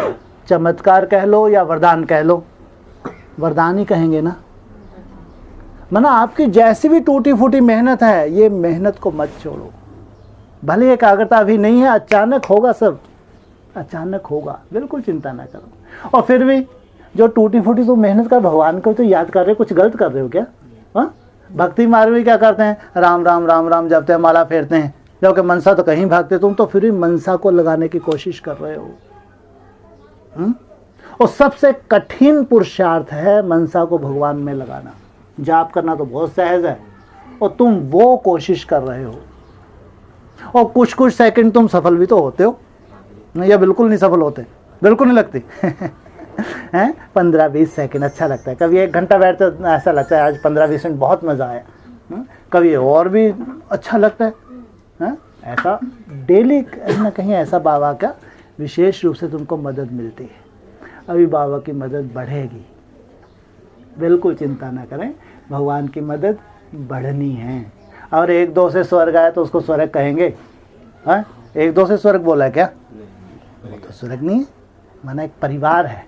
चमत्कार कह लो या वरदान कह लो, वरदान ही कहेंगे ना। माना आपकी जैसी भी टूटी फूटी मेहनत है, ये मेहनत को मत छोड़ो। भले एकाग्रता अभी नहीं है, अचानक होगा, सब अचानक होगा, बिल्कुल चिंता ना करो। और फिर भी जो टूटी फूटी तो मेहनत कर, भगवान को तो याद कर रहे, कुछ गलत कर रहे हो क्या? हाँ, भक्ति मार्ग में क्या करते हैं? राम राम राम राम जपते हैं, माला फेरते हैं, जबकि मनसा तो कहीं भागते। तुम तो फिर भी मनसा को लगाने की कोशिश कर रहे हो। और सबसे कठिन पुरुषार्थ है मनसा को भगवान में लगाना। जाप करना तो बहुत सहज है, और तुम वो कोशिश कर रहे हो, और कुछ सेकंड तुम सफल भी तो होते हो, या बिल्कुल नहीं सफल होते? बिल्कुल नहीं लगती हैं। 15-20 सेकंड अच्छा लगता है, कभी 1 घंटा बैठते तो ऐसा लगता है आज 15-20 मिनट बहुत मज़ा आया, कभी और भी अच्छा लगता है। ऐसा डेली कहीं ना कहीं ऐसा बाबा का विशेष रूप से तुमको मदद मिलती है। अभी बाबा की मदद बढ़ेगी, बिल्कुल चिंता ना करें, भगवान की मदद बढ़नी है। और 1-2 से स्वर्ग आया तो उसको स्वर्ग कहेंगे? हाँ, 1-2 से स्वर्ग बोला क्या? वो तो स्वर्ग नहीं है, माना एक परिवार है,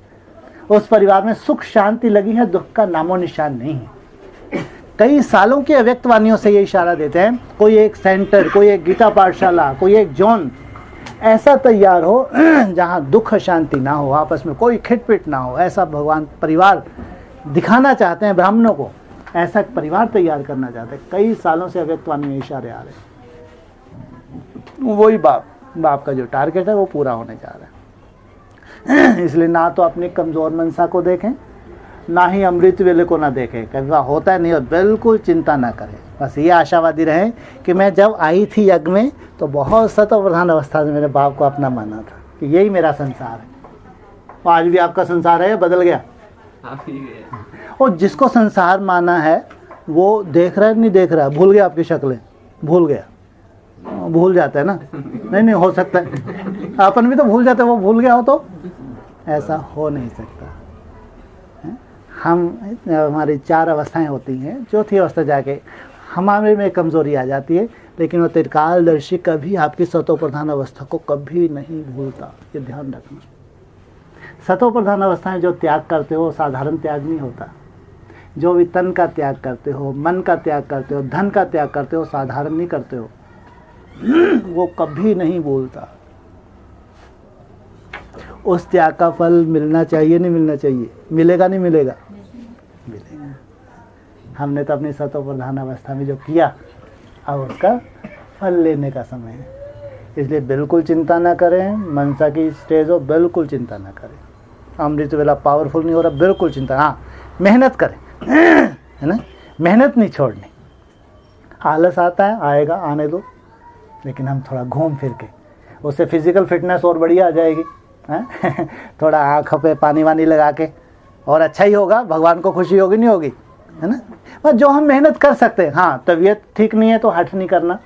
उस परिवार में सुख शांति लगी है, दुख का नामो निशान नहीं है। कई सालों की अव्यक्त वाणियों से ये इशारा देते हैं, कोई एक सेंटर, कोई एक गीता पाठशाला, कोई एक जोन ऐसा तैयार हो जहाँ दुख शांति ना हो, आपस में कोई खिटपिट ना हो। ऐसा भगवान परिवार दिखाना चाहते हैं ब्राह्मणों को, ऐसा परिवार तैयार करना चाहते हैं। कई सालों से अव्यक्त वाणी में इशारे आ रहे हैं, वही बाप का जो टारगेट है वो पूरा होने जा रहा है। इसलिए ना तो अपनी कमज़ोर मनसा को देखें, ना ही अमृत वेले को ना देखें, कभी होता है नहीं, और बिल्कुल चिंता ना करें। बस ये आशावादी रहें कि मैं जब आई थी यज्ञ में तो बहुत सत्व प्रधान अवस्था में मेरे बाप को अपना माना था कि यही मेरा संसार है। तो आज भी आपका संसार है, बदल गया? और जिसको संसार माना है वो देख रहा है नहीं देख रहा, भूल गया आपकी शक्लें, भूल गया, भूल जाता है ना। नहीं हो सकता है, अपन भी तो भूल जाते, वो भूल गया हो तो ऐसा हो नहीं सकता। हमारी 4 अवस्थाएं होती हैं, चौथी अवस्था जाके हमारे में कमज़ोरी आ जाती है, लेकिन वो त्रिकालदर्शी कभी आपकी सतो प्रधान अवस्था को कभी नहीं भूलता, ये ध्यान रखना। सतो प्रधान अवस्थाएं जो त्याग करते हो साधारण त्याग नहीं होता, जो भी तन का त्याग करते हो, मन का त्याग करते हो, धन का त्याग करते हो, साधारण नहीं करते हो, वो कभी नहीं भूलता। उस त्याग का फल मिलना चाहिए नहीं मिलना चाहिए? मिलेगा नहीं मिलेगा? मिलेगा। हमने तो अपनी सतो प्रधान अवस्था में जो किया, अब उसका फल लेने का समय है। इसलिए बिल्कुल चिंता ना करें, मनसा की स्टेज हो बिल्कुल चिंता ना करें। अमृत वेला पावरफुल नहीं हो रहा, बिल्कुल चिंता, हाँ मेहनत करें, है ना, मेहनत नहीं छोड़नी। आलस आता है, आएगा, आने दो, लेकिन हम थोड़ा घूम फिर के उससे फिजिकल फिटनेस और बढ़िया आ जाएगी, हैं? थोड़ा आँखों पे पानी वानी लगा के और अच्छा ही होगा, भगवान को खुशी होगी नहीं होगी, है ना। बस जो हम मेहनत कर सकते हैं, हाँ तबीयत ठीक नहीं है तो हठ नहीं करना,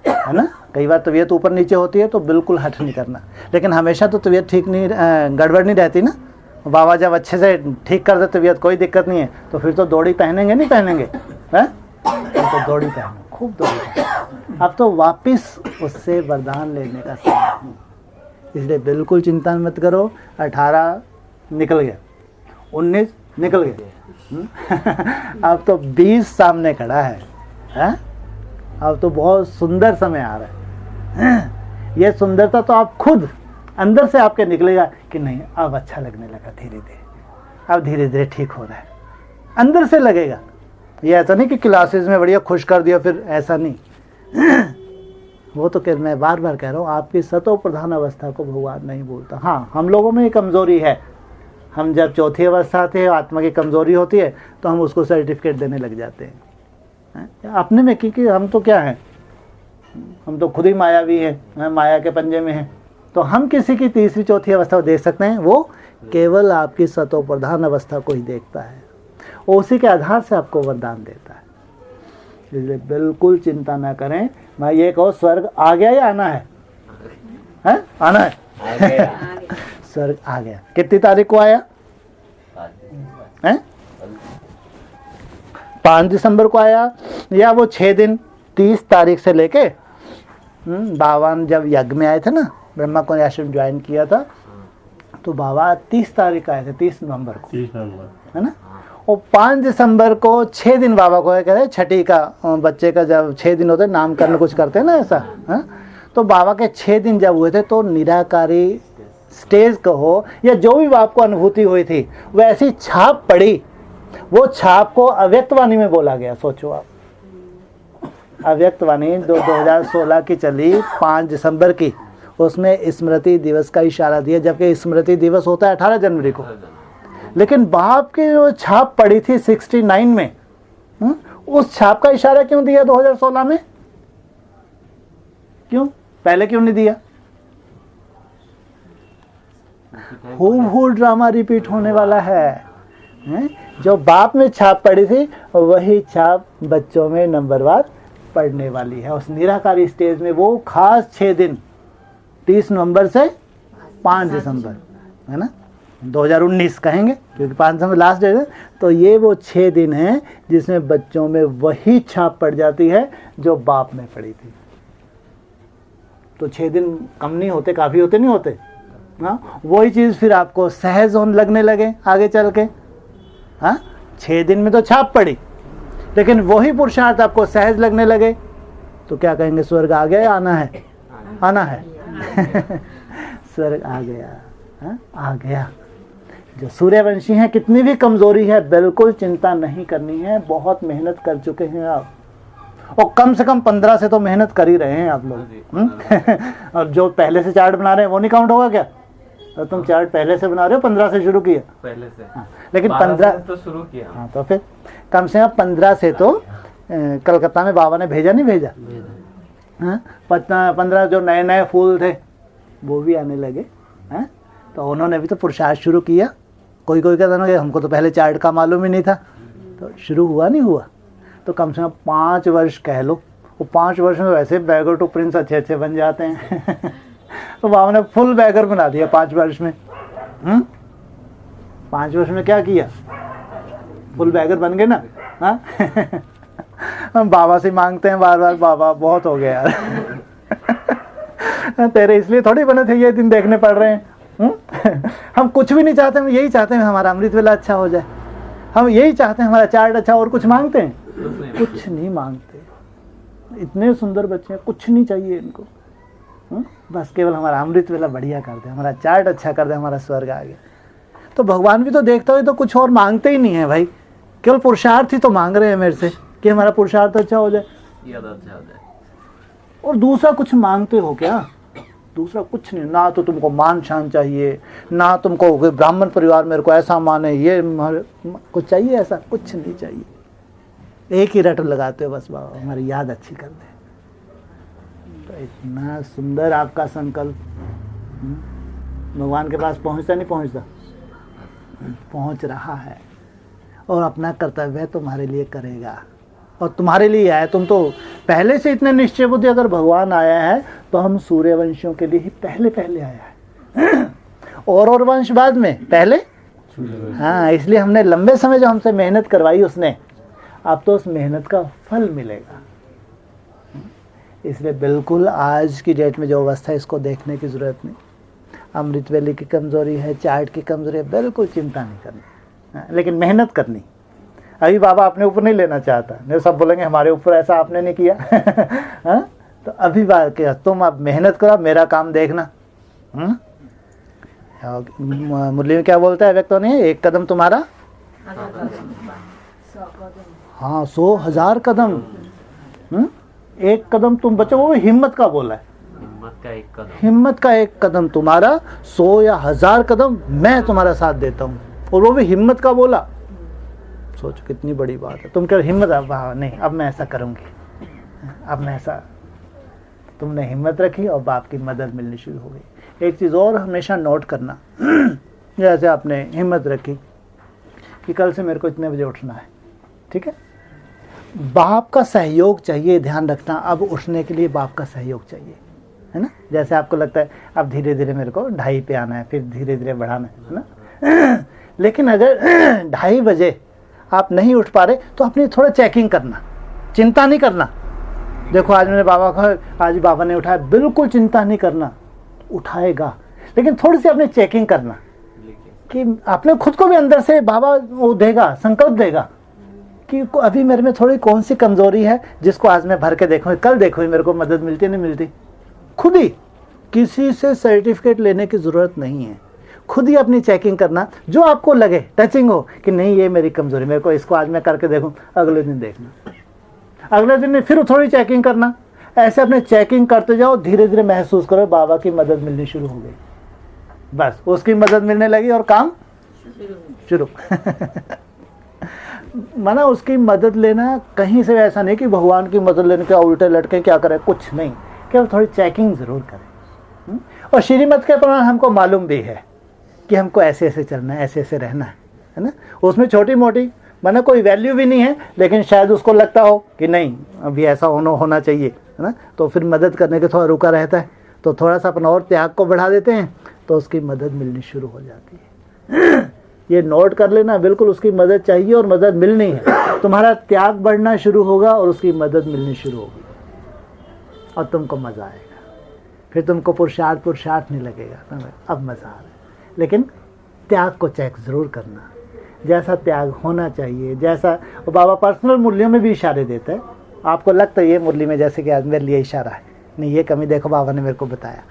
है ना। कई बार तबीयत ऊपर नीचे होती है तो बिल्कुल हठ नहीं करना, लेकिन हमेशा तो तबीयत ठीक नहीं, गड़बड़ नहीं रहती ना। बाबा जब अच्छे से ठीक कर दे तबीयत, कोई दिक्कत नहीं है, तो फिर तो दौड़ी पहनेंगे नहीं पहनेंगे, हैं? तो दौड़ी पहनो, खूब दौड़ी पहनो। अब तो वापस उससे वरदान लेने का समय है, इसलिए बिल्कुल चिंता मत करो। 18 निकल गया, 19 निकल गया, अब तो 20 सामने खड़ा है, हैं? अब तो बहुत सुंदर समय आ रहा है। ये सुंदरता तो आप खुद अंदर से आपके निकलेगा कि नहीं अब अच्छा लगने लगा, धीरे धीरे अब धीरे धीरे ठीक हो रहा है, अंदर से लगेगा। ये ऐसा नहीं कि क्लासेस में बढ़िया खुश कर दिया, फिर ऐसा नहीं। वो तो मैं बार बार कह रहा हूँ, आपकी सतो प्रधान अवस्था को भगवान नहीं बोलता। हाँ, हम लोगों में ये कमज़ोरी है, हम जब चौथी अवस्था थे, आत्मा की कमज़ोरी होती है तो हम उसको सर्टिफिकेट देने लग जाते हैं अपने में, क्योंकि हम तो क्या हैं, हम तो खुद ही मायावी हैं, माया के पंजे में हैं। तो हम किसी की तीसरी चौथी अवस्था को देख सकते हैं, वो केवल आपकी सतो प्रधान अवस्था को ही देखता है, उसी के आधार से आपको वरदान देता है। इसलिए बिल्कुल चिंता ना करें। मैं ये कहूँ, स्वर्ग आ गया या आना है? हैं? आना है, स्वर्ग आ गया। कितनी तारीख को आया है? 5 दिसंबर को आया, या वो 6 दिन 30 तारीख से लेके बाबा जब यज्ञ में आए थे ना, ब्रह्मा को आश्रम ज्वाइन किया था, तो बाबा 30 तारीख आए थे, 30 नवंबर को, 30 नवंबर, है ना। और 5 दिसंबर को 6 दिन बाबा को कह रहे, छठी का बच्चे का जब 6 दिन होते नामकरण कुछ करते हैं ना ऐसा, है? तो बाबा के 6 दिन जब हुए थे, तो निराकारी स्टेज कहो या जो भी आपको अनुभूति हुई थी, वैसी छाप पड़ी। वो छाप को अव्यक्तवाणी में बोला गया। सोचो आप, अव्यक्तवाणी 2016 की चली, 5 दिसंबर की, उसमें स्मृति दिवस का इशारा दिया, जबकि स्मृति दिवस होता है 18 जनवरी को। लेकिन बाप की जो छाप पड़ी थी 69 में, उस छाप का इशारा क्यों दिया 2016 में? क्यों पहले क्यों नहीं दिया? हूबहू ड्रामा रिपीट होने वाला है। जो बाप में छाप पड़ी थी, वही छाप बच्चों में नंबरवार पढ़ने वाली है। उस निराकारी स्टेज में वो खास 6 दिन, 30 नवंबर से 5 दिसंबर, है ना, 2019 कहेंगे, क्योंकि 5 दिसंबर लास्ट डेट है। तो ये वो 6 दिन हैं जिसमें बच्चों में वही छाप पड़ जाती है जो बाप में पड़ी थी। तो 6 दिन कम नहीं होते, काफ़ी होते नहीं होते? हाँ, वही चीज़ फिर आपको सहज होने लगने लगे आगे चल के। हाँ, 6 दिन में तो छाप पड़ी, लेकिन वही पुरुषार्थ आपको सहज लगने लगे, तो क्या कहेंगे? स्वर्ग आ गया या आना है? आना है। स्वर्ग आ गया, हाँ? आ गया। जो सूर्यवंशी हैं, कितनी भी कमजोरी है, बिल्कुल चिंता नहीं करनी है। बहुत मेहनत कर चुके हैं आप, और कम से कम 15 से तो मेहनत कर ही रहे हैं आप लोग। और जो पहले से चार्ट बना रहे हैं वो नहीं काउंट होगा क्या? तो तुम चार्ट पहले से बना रहे हो, 15 से शुरू किया पहले से। हाँ, लेकिन 15 तो शुरू किया। हाँ, तो फिर कम से कम 15 से तो कलकत्ता में बाबा ने भेजा नहीं भेजा? हाँ, 15 जो नए नए फूल थे वो भी आने लगे। हाँ, तो उन्होंने भी तो पुरुषार्थ शुरू किया। कोई कोई कहता ना कि हमको तो पहले चार्ट का मालूम ही नहीं था, तो शुरू हुआ नहीं हुआ? तो कम से कम 5 वर्ष कह लो। वो 5 वर्ष में वैसे बैगर टू प्रिंस अच्छे अच्छे बन जाते हैं। तो बाबा ने फुल बैगर बना दिया 5 वर्ष में। 5 वर्ष में क्या किया? फुल बैगर बन गए ना। हाँ, हम बाबा से मांगते हैं बार बार, बाबा बहुत हो गया यार। तेरे इसलिए थोड़ी बने थे, ये दिन देखने पड़ रहे हैं। हम कुछ भी नहीं चाहते, हम यही चाहते हैं हमारा अमृत वेला अच्छा हो जाए, हम यही चाहते हैं हमारा चार्ट अच्छा। और कुछ मांगते हैं? कुछ नहीं मांगते। इतने सुंदर बच्चे हैं, कुछ नहीं चाहिए इनको। बस केवल हमारा अमृत वेला बढ़िया कर दे, हमारा चार्ट अच्छा कर दे, हमारा स्वर्ग आ गया। तो भगवान भी तो देखता हुए तो कुछ और मांगते ही नहीं है भाई, केवल पुरुषार्थ ही तो मांग रहे हैं मेरे से कि हमारा पुरुषार्थ अच्छा हो जाए। और दूसरा कुछ मांगते हो क्या? दूसरा कुछ नहीं। ना तो तुमको मान शान चाहिए, ना तुमको ब्राह्मण परिवार मेरे को ऐसा माने, ये कुछ चाहिए? ऐसा कुछ नहीं चाहिए। एक ही रट लगाते हो बस, बाबा हमारी याद अच्छी कर दे। तो इतना सुंदर आपका संकल्प भगवान के पास पहुंचता नहीं पहुंचता, पहुंच रहा है और अपना कर्तव्य तुम्हारे लिए करेगा और तुम्हारे लिए आया। तुम तो पहले से इतने निश्चय बुद्धि, अगर भगवान आया है तो हम सूर्यवंशियों के लिए ही पहले आया है और वंश बाद में, पहले हाँ, इसलिए हमने लंबे समय जो हमसे मेहनत करवाई उसने, अब तो उस मेहनत का फल मिलेगा। इसलिए बिल्कुल आज की डेट में जो अवस्था है इसको देखने की ज़रूरत नहीं। अमृत वेली की कमज़ोरी है, चार्ट की कमज़ोरी है, बिल्कुल चिंता नहीं करनी, हाँ, लेकिन मेहनत करनी। अभी बाबा अपने ऊपर नहीं लेना चाहता, नहीं सब बोलेंगे हमारे ऊपर ऐसा आपने नहीं किया हाँ? तो अभी बात क्या, तुम अब मेहनत करो, मेरा काम देखना। मुरली में क्या बोलता है व्यक्तों ने, एक कदम तुम्हारा हाँ 100,000 कदम, एक कदम तुम बचो। वो हिम्मत का बोला है, हिम्मत का एक कदम, हिम्मत का एक कदम तुम्हारा, 100 या 1000 कदम मैं तुम्हारा साथ देता हूँ, और वो भी हिम्मत का बोला। सोचो कितनी बड़ी बात है। तुम कह हिम्मत, वाह नहीं अब मैं ऐसा करूँगी, अब मैं ऐसा, तुमने हिम्मत रखी और बाप की मदद मिलनी शुरू हो गई। एक चीज़ और हमेशा नोट करना, जैसे आपने हिम्मत रखी कि कल से मेरे को इतने बजे उठना है, ठीक है, बाप का सहयोग चाहिए, ध्यान रखना। अब उठने के लिए बाप का सहयोग चाहिए, है ना। जैसे आपको लगता है अब धीरे धीरे मेरे को 2:30 पे आना है, फिर धीरे धीरे बढ़ाना है ना लेकिन अगर 2:30 बजे आप नहीं उठ पा रहे तो अपनी थोड़ा चेकिंग करना, चिंता नहीं करना। देखो आज मैंने बाबा को, आज बाबा ने उठाया, बिल्कुल चिंता नहीं करना, उठाएगा, लेकिन थोड़ी सी अपनी चेकिंग करना कि अपने खुद को भी अंदर से बाबा वो देगा, संकल्प देगा कि अभी मेरे में थोड़ी कौन सी कमज़ोरी है जिसको आज मैं भर के देखूँ, कल देखो मेरे को मदद मिलती नहीं मिलती। खुद ही, किसी से सर्टिफिकेट लेने की ज़रूरत नहीं है, खुद ही अपनी चेकिंग करना, जो आपको लगे टचिंग हो कि नहीं ये मेरी कमज़ोरी, मेरे को इसको आज मैं करके देखूँ, अगले दिन देखना, अगले दिन फिर थोड़ी चेकिंग करना। ऐसे अपने चेकिंग करते जाओ, धीरे धीरे महसूस करो बाबा की मदद मिलनी शुरू हो गई, बस उसकी मदद मिलने लगी और काम शुरू माना उसकी मदद लेना कहीं से ऐसा नहीं कि भगवान की मदद लेने के उल्टे लटके क्या करें, कुछ नहीं, केवल थोड़ी चेकिंग ज़रूर करें। और श्रीमत के प्रमाण हमको मालूम भी है कि हमको ऐसे ऐसे चलना है, ऐसे ऐसे रहना है ना। उसमें छोटी मोटी माना कोई वैल्यू भी नहीं है, लेकिन शायद उसको लगता हो कि नहीं अभी ऐसा होना चाहिए, है ना, तो फिर मदद करने के थोड़ा रुका रहता है, तो थोड़ा सा अपना और त्याग को बढ़ा देते हैं तो उसकी मदद मिलनी शुरू हो जाती है। ये नोट कर लेना, बिल्कुल उसकी मदद चाहिए और मदद मिलनी है। तुम्हारा त्याग बढ़ना शुरू होगा और उसकी मदद मिलनी शुरू होगी और तुमको मज़ा आएगा। फिर तुमको पुरुषार्थ नहीं लगेगा, अब मज़ा आ रहा है। लेकिन त्याग को चेक ज़रूर करना, जैसा त्याग होना चाहिए, जैसा बाबा पर्सनल मूल्यों में भी इशारे देते हैं। आपको लगता है ये मुरली में जैसे कि आज मेरे लिए इशारा है, नहीं ये कमी देखो बाबा ने मेरे को बताया,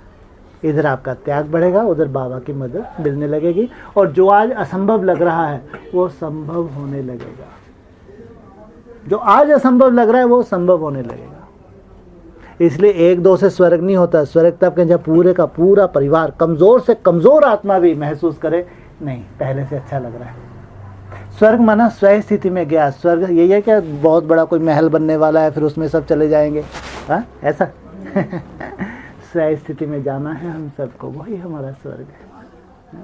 इधर आपका त्याग बढ़ेगा, उधर बाबा की मदद मिलने लगेगी और जो आज असंभव लग रहा है वो संभव होने लगेगा। जो आज असंभव लग रहा है वो संभव होने लगेगा। इसलिए 1-2 से स्वर्ग नहीं होता। स्वर्ग तब के जब पूरे का पूरा परिवार, कमज़ोर से कमज़ोर आत्मा भी महसूस करे नहीं पहले से अच्छा लग रहा है। स्वर्ग माना स्वयं स्थिति में गया। स्वर्ग यही है क्या बहुत बड़ा कोई महल बनने वाला है फिर उसमें सब चले जाएंगे, हाँ ऐसा स्वयं स्थिति में जाना है हम सबको, वही हमारा स्वर्ग है,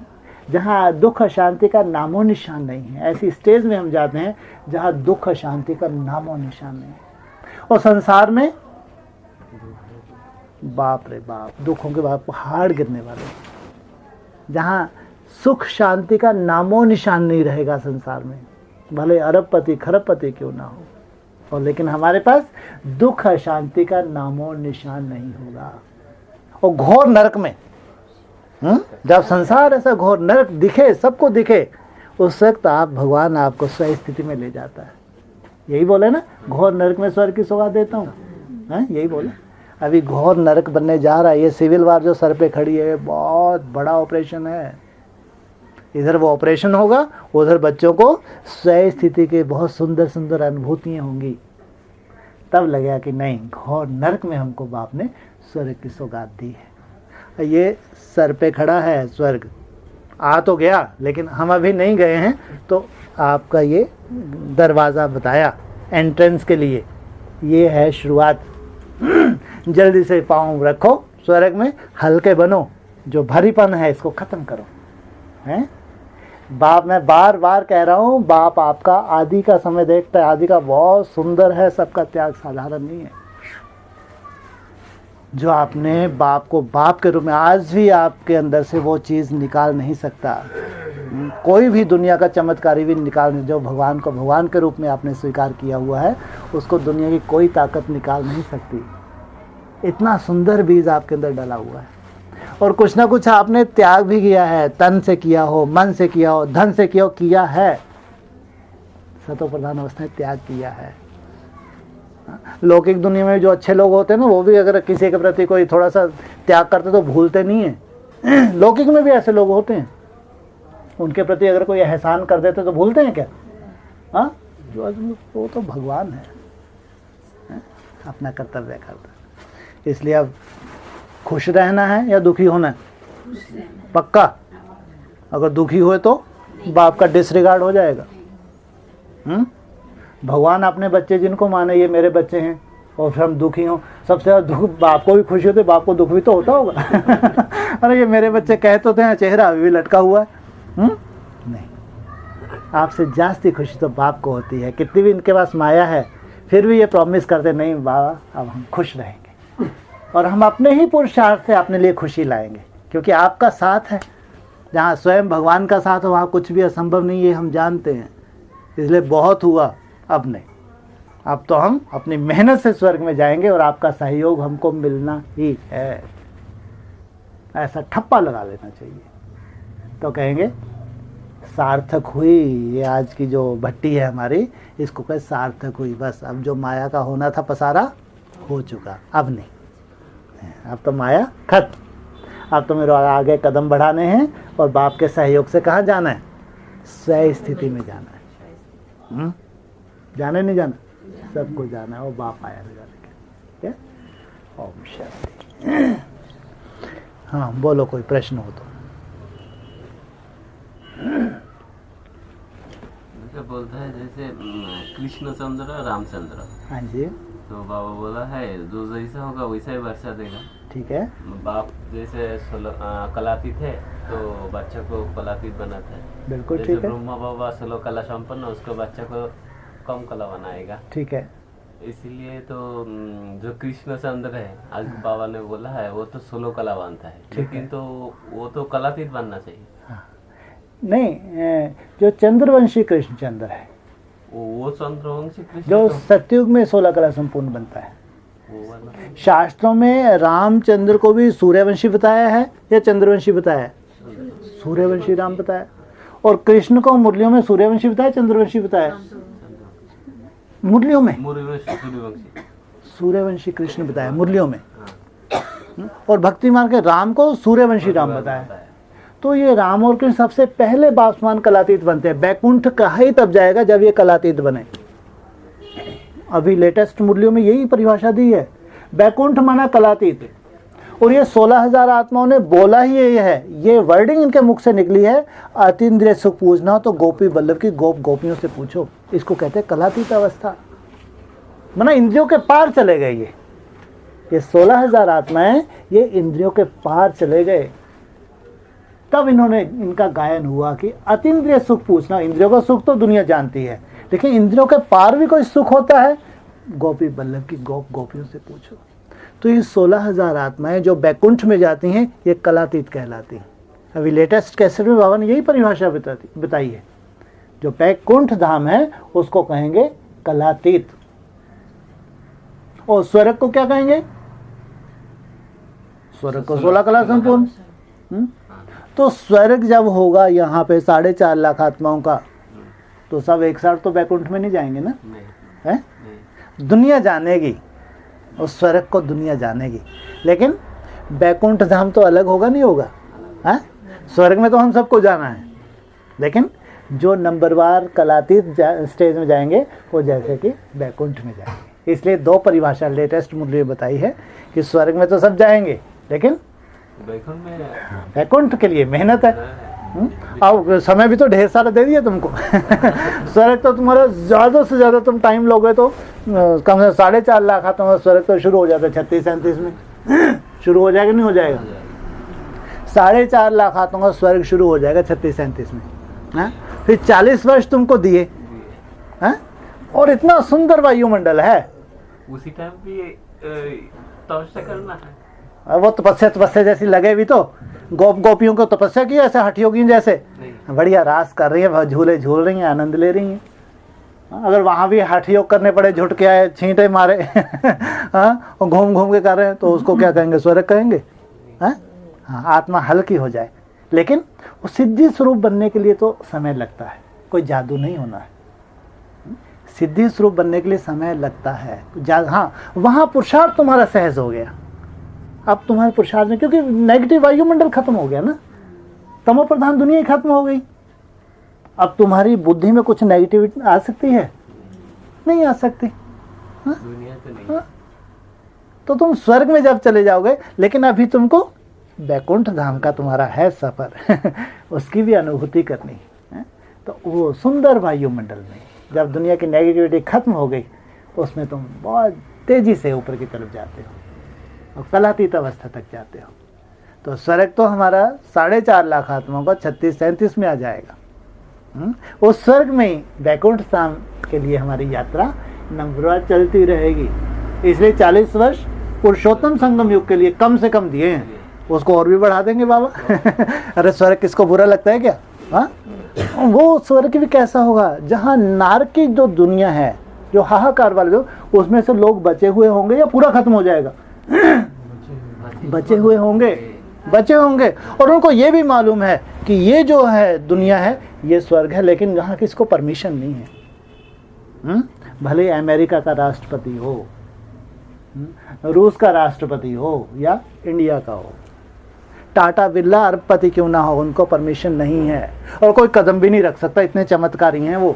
जहाँ दुख शांति का नामो निशान नहीं है। ऐसी स्टेज में हम जाते हैं जहाँ दुख शांति का नामो निशान नहीं है। और संसार में बाप रे बाप दुखों के बाद पहाड़ गिरने वाले, जहाँ सुख शांति का नामो निशान नहीं रहेगा संसार में, भले अरबपति खरबपति क्यों ना हो, और लेकिन हमारे पास दुख शांति का नामो निशान नहीं होगा। और घोर नरक में जब संसार ऐसा घोर नरक दिखे, सबको दिखे, उस वक्त आप भगवान आपको सही स्थिति में ले जाता है। यही बोले ना, घोर नरक में स्वर्ग की सौगात देता हूँ, यही बोले। अभी घोर नरक बनने जा रहा है। ये सिविल वार जो सर पे खड़ी है बहुत बड़ा ऑपरेशन है। इधर वो ऑपरेशन होगा, उधर बच्चों को स्वयं स्थिति के बहुत सुंदर सुंदर अनुभूतियाँ होंगी। तब लगेगा कि नहीं, घोर नरक में हमको बाप ने स्वर्ग की सौगात दी है। ये सर पे खड़ा है स्वर्ग, आ तो गया लेकिन हम अभी नहीं गए हैं, तो आपका ये दरवाज़ा बताया एंट्रेंस के लिए, ये है शुरुआत। जल्दी से पाँव रखो स्वर्ग में, हल्के बनो, जो भारीपन है इसको खत्म करो। हैं बाप, मैं बार बार कह रहा हूँ, बाप आपका आदि का समय देखता है, आदि का बहुत सुंदर है, सबका त्याग साधारण नहीं है। जो आपने बाप को बाप के रूप में, आज भी आपके अंदर से वो चीज़ निकाल नहीं सकता। कोई भी दुनिया का चमत्कारी भी निकाल नहीं, जो भगवान को भगवान के रूप में आपने स्वीकार किया हुआ है, उसको दुनिया की कोई ताकत निकाल नहीं सकती। इतना सुंदर बीज आपके अंदर डाला हुआ है, और कुछ ना कुछ आपने त्याग भी किया है, तन से किया हो, मन से किया हो, धन से किया है, सतो प्रधान अवस्था में त्याग किया है। लौकिक दुनिया में जो अच्छे लोग होते हैं ना, वो भी अगर किसी के प्रति कोई थोड़ा सा त्याग करते तो भूलते नहीं है। लौकिक में भी ऐसे लोग होते हैं, उनके प्रति अगर कोई एहसान कर देते तो भूलते हैं क्या? हाँ, वो तो भगवान है, अपना कर्तव्य करता है। इसलिए अब खुश रहना है या दुखी होना है? पक्का? अगर दुखी हुए तो बाप का डिसरिगार्ड हो जाएगा। भगवान अपने बच्चे जिनको माने ये मेरे बच्चे हैं, और फिर हम दुखी हों, सबसे ज़्यादा दुख बाप को भी खुशी होती है, बाप को दुख भी तो होता होगा। अरे ये मेरे बच्चे कह तो थे, चेहरा अभी भी लटका हुआ है। नहीं, आपसे जास्ती खुशी तो बाप को होती है। कितनी भी इनके पास माया है, फिर भी ये प्रॉमिस करते नहीं बाबा अब हम खुश रहेंगे, और हम अपने ही पुरुषार्थ से अपने लिए खुशी लाएंगे, क्योंकि आपका साथ है। जहाँ स्वयं भगवान का साथ हो वहाँ कुछ भी असंभव नहीं है, हम जानते हैं। इसलिए बहुत हुआ, अब नहीं, अब तो हम अपनी मेहनत से स्वर्ग में जाएंगे, और आपका सहयोग हमको मिलना ही है। ऐसा ठप्पा लगा लेना चाहिए, तो कहेंगे सार्थक हुई। ये आज की जो भट्टी है हमारी, इसको कहे सार्थक हुई। बस अब जो माया का होना था पसारा हो चुका, अब नहीं, अब तो माया खत्म। अब तो मेरे आगे कदम बढ़ाने हैं, और बाप के सहयोग से कहाँ जाना है? स्व स्थिति में जाना है। जाने नहीं जाना, सबको जाना है, और बाप आया नहीं जाने के। ओम शांति। हाँ बोलो, कोई प्रश्न हो तो। बोलता है जैसे कृष्ण चंद्र रामचंद्र। हाँ जी। तो बाबा बोला है जो जैसा होगा वैसा ही वर्षा देगा। ठीक है। बाप जैसे कलातीत है तो बच्चा को कलातीत बनाता है। बिल्कुल जैसे ठीक है। ब्रह्मा बाबा 16 कला संपन्न, उसको बच्चा को कम कला बनाएगा। ठीक है। इसीलिए तो जो कृष्ण चंद्र है, आज बाबा ने बोला है वो तो 16 कला बनता है, लेकिन तो वो तो कलातीत बनना चाहिए। नहीं, जो चंद्रवंशी कृष्णचंद्र है, वो चंद्रवंशी कृष्ण जो सतयुग में 16 कला संपूर्ण बनता है। वो वाला शास्त्रों में रामचंद्र को भी सूर्यवंशी बताया है या चंद्रवंशी बताया है? सूर्यवंशी राम बताया। और कृष्ण को मुरलियों में सूर्यवंशी बताया, चंद्रवंशी बताया? मुरलियों में सूर्यवंशी कृष्ण बताया, मुरलियों में। और भक्ति मार्ग के राम को सूर्यवंशी राम बताया। तो ये राम और कृष्ण सबसे पहले बापमान कलातीत बनते हैं। बैकुंठ कहा ही तब जाएगा जब ये कलातीत बने। अभी लेटेस्ट मुरलियों में यही परिभाषा दी है, बैकुंठ माना कलातीत। और ये 16,000 आत्माओं ने बोला ही ये है, ये वर्डिंग इनके मुख से निकली है। अतीन्द्रिय सुख पूछना हो तो गोपी बल्लभ की गोपियों से पूछो। इसको कहते हैं कलातीत अवस्था, माना इंद्रियों के पार चले गए। ये 16,000 आत्माएं ये इंद्रियों के पार चले गए। तब इन्होंने, इनका गायन हुआ कि अतीन्द्रिय सुख पूछना। इंद्रियों का सुख तो दुनिया जानती है, लेकिन इंद्रियों के पार भी कोई सुख होता है, गोपी बल्लभ की गोपियों से पूछो। तो ये 16,000 आत्माएं जो बैकुंठ में जाती हैं, ये कलातीत कहलाती हैं। अभी लेटेस्ट कैसेट में बाबा ने यही परिभाषा बताई है। जो बैकुंठ धाम है उसको कहेंगे कलातीत। और स्वर्ग को क्या कहेंगे? स्वर्ग को 16 कला संपूर्ण। तो स्वर्ग जब होगा यहाँ पे 4.5 लाख आत्माओं का, तो सब एक साथ तो बैकुंठ में नहीं जाएंगे ना, है? दुनिया जानेगी, और स्वर्ग को दुनिया जानेगी। लेकिन बैकुंठ धाम तो अलग होगा, नहीं होगा? है? स्वर्ग में तो हम सबको जाना है, लेकिन जो नंबरवार कलातीत स्टेज में जाएंगे वो जैसे कि बैकुंठ में जाएंगे। इसलिए 2 परिभाषा लेटेस्ट मुरली बताई है कि स्वर्ग में तो सब जाएंगे, लेकिन बैकुंठ के लिए मेहनत है। अब समय भी तो ढेर सारा दे दिया तुमको। स्वर्ग तो तुम्हारा ज़्यादा से ज़्यादा तुम टाइम लोगे तो कम से 4.5 लाख आता है। स्वर्ग तो शुरू हो जाता है 36-37 में। शुरू हो जाएगा नहीं हो जाएगा? 4.5 लाख हाथों का स्वर्ग शुरू हो जाएगा 36-37 में। हाँ? फिर 40 वर्ष तुमको दिए। हाँ? और इतना सुंदर वायुमंडल है। उसी टाइम भी तपस्या करना है। अब वो तपस्या जैसी लगे भी तो गोपियों को तपस्या की ऐसे हठियों की जैसे बढ़िया रास कर रही है, झूले झूल रही हैं, आनंद ले रही हैं। अगर वहाँ भी हठ योग करने पड़े, झुट के आए, छींटे मारे, हाँ, और घूम घूम के कर रहे हैं तो उसको क्या कहेंगे? स्वर्ग कहेंगे? हाँ, आत्मा हल्की हो जाए। लेकिन वो सिद्धि स्वरूप बनने के लिए तो समय लगता है, कोई जादू नहीं होना है। सिद्धि स्वरूप बनने के लिए समय लगता है। हाँ, वहाँ पुरुषार्थ तुम्हारा सहज हो गया। अब तुम्हारे पुरुषार्थ में, क्योंकि नेगेटिव वायुमंडल खत्म हो गया ना, तमो प्रधान दुनिया ही खत्म हो गई। अब तुम्हारी बुद्धि में कुछ नेगेटिविटी आ सकती है? नहीं आ सकती। दुनिया तो नहीं। हाँ? तो तुम स्वर्ग में जब चले जाओगे, लेकिन अभी तुमको वैकुंठ धाम का तुम्हारा है सफर, उसकी भी अनुभूति करनी है। तो वो सुंदर वायुमंडल में जब दुनिया की नेगेटिविटी खत्म हो गई, उसमें तुम बहुत तेजी से ऊपर की तरफ जाते हो और कलातीत अवस्था तक जाते हो। तो स्वर्ग तो हमारा 4.5 लाख आत्माओं का 36-37 में आ जाएगा। उस स्वर्ग में ही वैकुंठ धाम के लिए हमारी यात्रा नंबरवार चलती रहेगी। इसलिए 40 वर्ष पुरुषोत्तम संगम युग के लिए कम से कम दिए हैं, उसको और भी बढ़ा देंगे बाबा। अरे स्वर्ग किसको बुरा लगता है क्या? हाँ, वो स्वर्ग भी कैसा होगा जहाँ नारक की जो दुनिया है, जो हाहाकार वाले जो, उसमें से लोग बचे हुए होंगे या पूरा खत्म हो जाएगा? बचे हुए होंगे और उनको ये भी मालूम है कि ये जो है दुनिया है ये स्वर्ग है, लेकिन यहाँ किसको परमिशन नहीं है। भले अमेरिका का राष्ट्रपति हो, रूस का राष्ट्रपति हो या इंडिया का हो, टाटा बिरला अरबपति क्यों ना हो, उनको परमिशन नहीं है और कोई कदम भी नहीं रख सकता, इतने चमत्कारी हैं वो।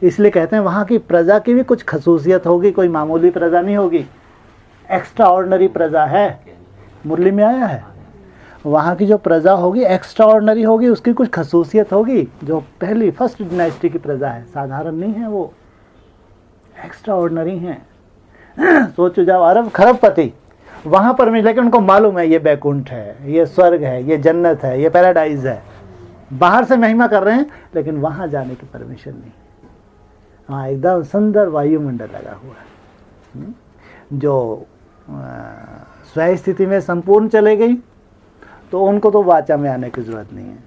इसलिए कहते हैं वहाँ की प्रजा की भी कुछ खसूसियत होगी, कोई मामूली प्रजा नहीं होगी, एक्स्ट्रा ऑर्डिनरी प्रजा है। मुरली में आया है, वहाँ की जो प्रजा होगी एक्स्ट्रा ऑर्डिनरी होगी, उसकी कुछ खसूसियत होगी। जो पहली फर्स्ट डायनेस्टी की प्रजा है, साधारण नहीं है वो, एक्स्ट्रा ऑर्डिनरी हैं। सोचो जाओ अरब खरबपति वहाँ पर मिले, लेकिन उनको मालूम है ये बैकुंठ है, ये स्वर्ग है, ये जन्नत है, ये पैराडाइज है। बाहर से महिमा कर रहे हैं लेकिन वहाँ जाने की परमिशन नहीं। हाँ, एकदम सुंदर वायुमंडल लगा हुआ है। जो स्वयं स्थिति में संपूर्ण चले गई तो उनको तो वाचा में आने की ज़रूरत नहीं है।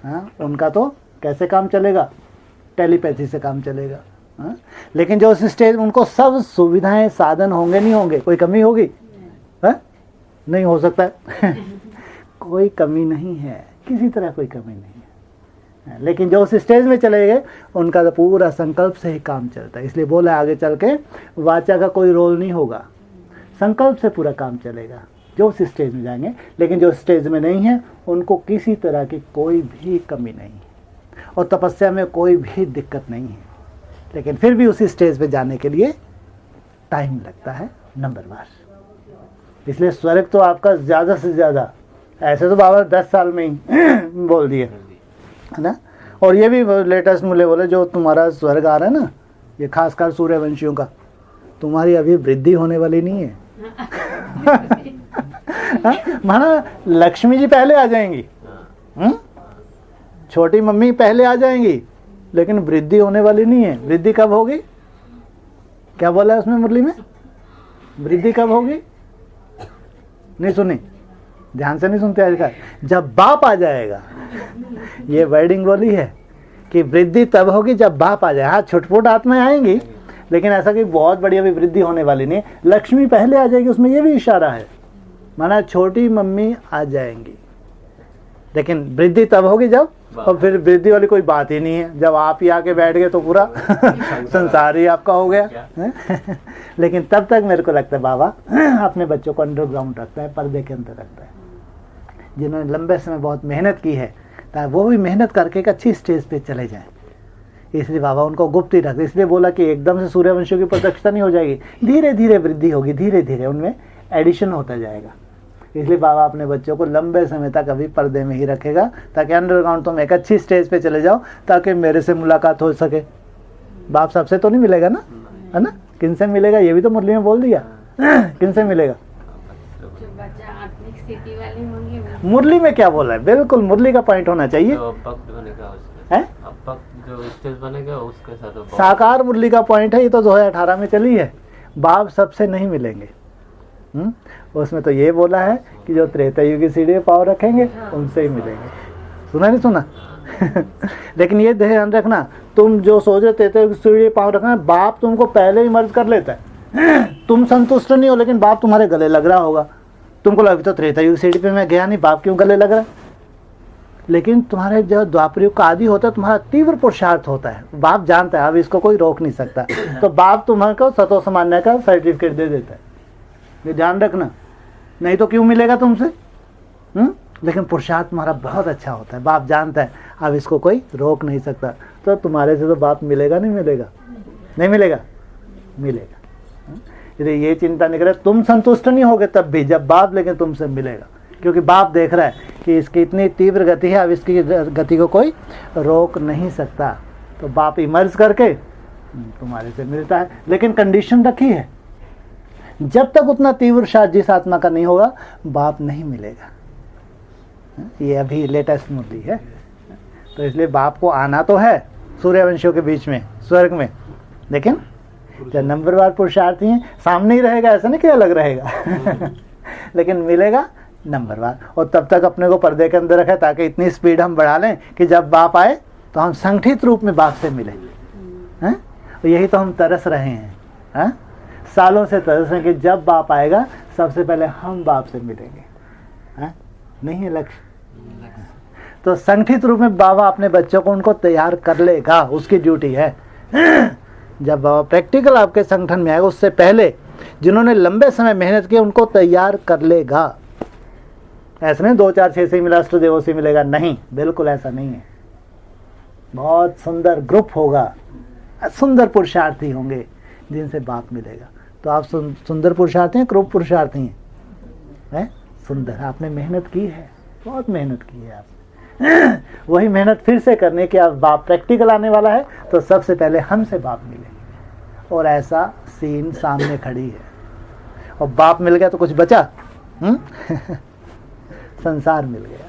हाँ, उनका तो कैसे काम चलेगा? टेलीपैथी से काम चलेगा। हाँ? लेकिन जो उस स्टेज उनको सब सुविधाएं साधन होंगे, नहीं होंगे, कोई कमी होगी? हाँ? नहीं हो सकता है। कोई कमी नहीं है, किसी तरह कोई कमी नहीं है। लेकिन जो उस स्टेज में चले गए उनका तो पूरा संकल्प से ही काम चलता है। इसलिए बोला आगे चल के वाचा का कोई रोल नहीं होगा, संकल्प से पूरा काम चलेगा जो उस स्टेज में जाएंगे। लेकिन जो स्टेज में नहीं है उनको किसी तरह की कोई भी कमी नहीं है और तपस्या में कोई भी दिक्कत नहीं है। लेकिन फिर भी उसी स्टेज पे जाने के लिए टाइम लगता है नंबरवार। इसलिए स्वर्ग तो आपका ज़्यादा से ज़्यादा, ऐसे तो बाबा 10 साल में ही बोल दिए है ना। और ये भी लेटेस्ट मुझे बोले जो तुम्हारा स्वर्ग आ रहा है ना, ये खासकर सूर्यवंशियों का, तुम्हारी अभी वृद्धि होने वाली नहीं है। माना लक्ष्मी जी पहले आ जाएंगी, छोटी मम्मी पहले आ जाएंगी, लेकिन वृद्धि होने वाली नहीं है। वृद्धि कब होगी? क्या बोला है उसमें मुरली में? वृद्धि कब होगी? नहीं सुनी, ध्यान से नहीं सुनते आजकल। जब बाप आ जाएगा, ये वर्डिंग बोली है कि वृद्धि तब होगी जब बाप आ जाए। हाँ, छुटपुट आत्माएं आएंगी, लेकिन ऐसा कि बहुत बड़ी अभी वृद्धि होने वाली नहीं। लक्ष्मी पहले आ जाएगी, उसमें ये भी इशारा है। माना छोटी मम्मी आ जाएंगी, लेकिन वृद्धि तब होगी जब, और फिर वृद्धि वाली कोई बात ही नहीं है। जब आप ही आके बैठ गए तो पूरा संसार ही आपका हो गया। लेकिन तब तक मेरे को लगता है बाबा अपने बच्चों को अंडरग्राउंड रखता है, पर्दे के अंदर रखता है। जिन्होंने लंबे समय बहुत मेहनत की है, ताकि वो भी मेहनत करके एक अच्छी स्टेज पे चले जाएं। इसलिए बाबा उनको गुप्त ही रखते। इसलिए बोला कि एकदम से सूर्यवंशियों की प्रतिष्ठा नहीं हो जाएगी, धीरे धीरे वृद्धि होगी, धीरे धीरे उनमें एडिशन होता जाएगा। इसलिए बाबा अपने बच्चों को लंबे समय तक अभी पर्दे में ही रखेगा, ताकि अंडरग्राउंड तुम एक अच्छी स्टेज पे चले जाओ, ताकि मेरे से मुलाकात हो सके। बाप सबसे तो नहीं मिलेगा ना, है ना? किन से मिलेगा ये भी तो मुरली में बोल दिया। किन से मिलेगा? जो बच्चा आत्मिक स्थिति वाले होंगे मुरली में क्या बोला है? बिल्कुल मुरली का पॉइंट होना चाहिए। जो भक्त बनेगा उसके है अब भक्त जो स्टेज बनेगा उसके साथ वो साकार मुरली का पॉइंट है। ये तो 2018 में चली है। बाप सबसे नहीं मिलेंगे। उसमें तो ये बोला है कि जो त्रेता युग की सीढ़ी पे पाँव रखेंगे उनसे ही मिलेंगे। सुना नहीं सुना? लेकिन ये ध्यान रखना, तुम जो सोच रहे त्रेता युग की सीढ़ी पे पाँव रखना, बाप तुमको पहले ही मर्ज कर लेता है। तुम संतुष्ट नहीं हो, लेकिन बाप तुम्हारे गले लग रहा होगा। तुमको लगे तो त्रेता युग सीढ़ी पे मैं गया नहीं, बाप क्यों गले लग रहा है? लेकिन तुम्हारे जो द्वापर युग का आदि होता है, तुम्हारा तीव्र पुरुषार्थ होता है। बाप जानता है अब इसको कोई रोक नहीं सकता, तो बाप तुम्हारे सतो समान्य का सर्टिफिकेट दे देता है। ये ध्यान रखना, नहीं तो क्यों मिलेगा तुमसे? लेकिन पुरुषार्थ तुम्हारा बहुत अच्छा होता है। बाप जानता है अब इसको कोई रोक नहीं सकता, तो तुम्हारे से तो बाप मिलेगा नहीं मिलेगा? नहीं मिलेगा? मिलेगा। यदि ये चिंता नहीं करे, तुम संतुष्ट नहीं होगे तब भी, जब बाप लेकिन तुमसे मिलेगा, क्योंकि बाप देख रहा है कि इसकी इतनी तीव्र गति है, अब इसकी गति को कोई रोक नहीं सकता। तो बाप इमर्ज करके तुम्हारे से मिलता है, लेकिन कंडीशन रखी है, जब तक उतना तीव्र साथ जिस आत्मा का नहीं होगा, बाप नहीं मिलेगा। ये अभी लेटेस्ट मुरली है। तो इसलिए बाप को आना तो है सूर्यवंशियों के बीच में स्वर्ग में, लेकिन जब नंबरवार पुरुषार्थी हैं, सामने ही रहेगा, ऐसा नहीं कि अलग रहेगा। लेकिन मिलेगा नंबरवार। और तब तक अपने को पर्दे के अंदर रखे, ताकि इतनी स्पीड हम बढ़ा लें कि जब बाप आए तो हम संगठित रूप में बाप से मिलें। हैं? यही तो हम तरस रहे हैं, सालों से तरस रहे कि जब बाप आएगा सबसे पहले हम बाप से मिलेंगे। नहीं है लक्ष्य? तो संगठित रूप में बाबा अपने बच्चों को उनको तैयार कर लेगा, उसकी ड्यूटी है। जब बाबा प्रैक्टिकल आपके संगठन में आएगा, उससे पहले जिन्होंने लंबे समय मेहनत की उनको तैयार कर लेगा। ऐसा नहीं 2 4 6 से मिला, अष्टदेवों से मिलेगा, नहीं, बिल्कुल ऐसा नहीं है। बहुत सुंदर ग्रुप होगा, सुंदर पुरुषार्थी होंगे जिनसे बाप मिलेगा। तो आप सुंदर पुरुषार्थी हैं, ग्रुप पुरुषार्थी हैं? सुंदर, आपने मेहनत की है, बहुत मेहनत की है आपने। वही मेहनत फिर से करने की, अब बाप प्रैक्टिकल आने वाला है, तो सबसे पहले हमसे बाप मिलेंगे। और ऐसा सीन सामने खड़ी है। और बाप मिल गया तो कुछ बचा? संसार मिल गया।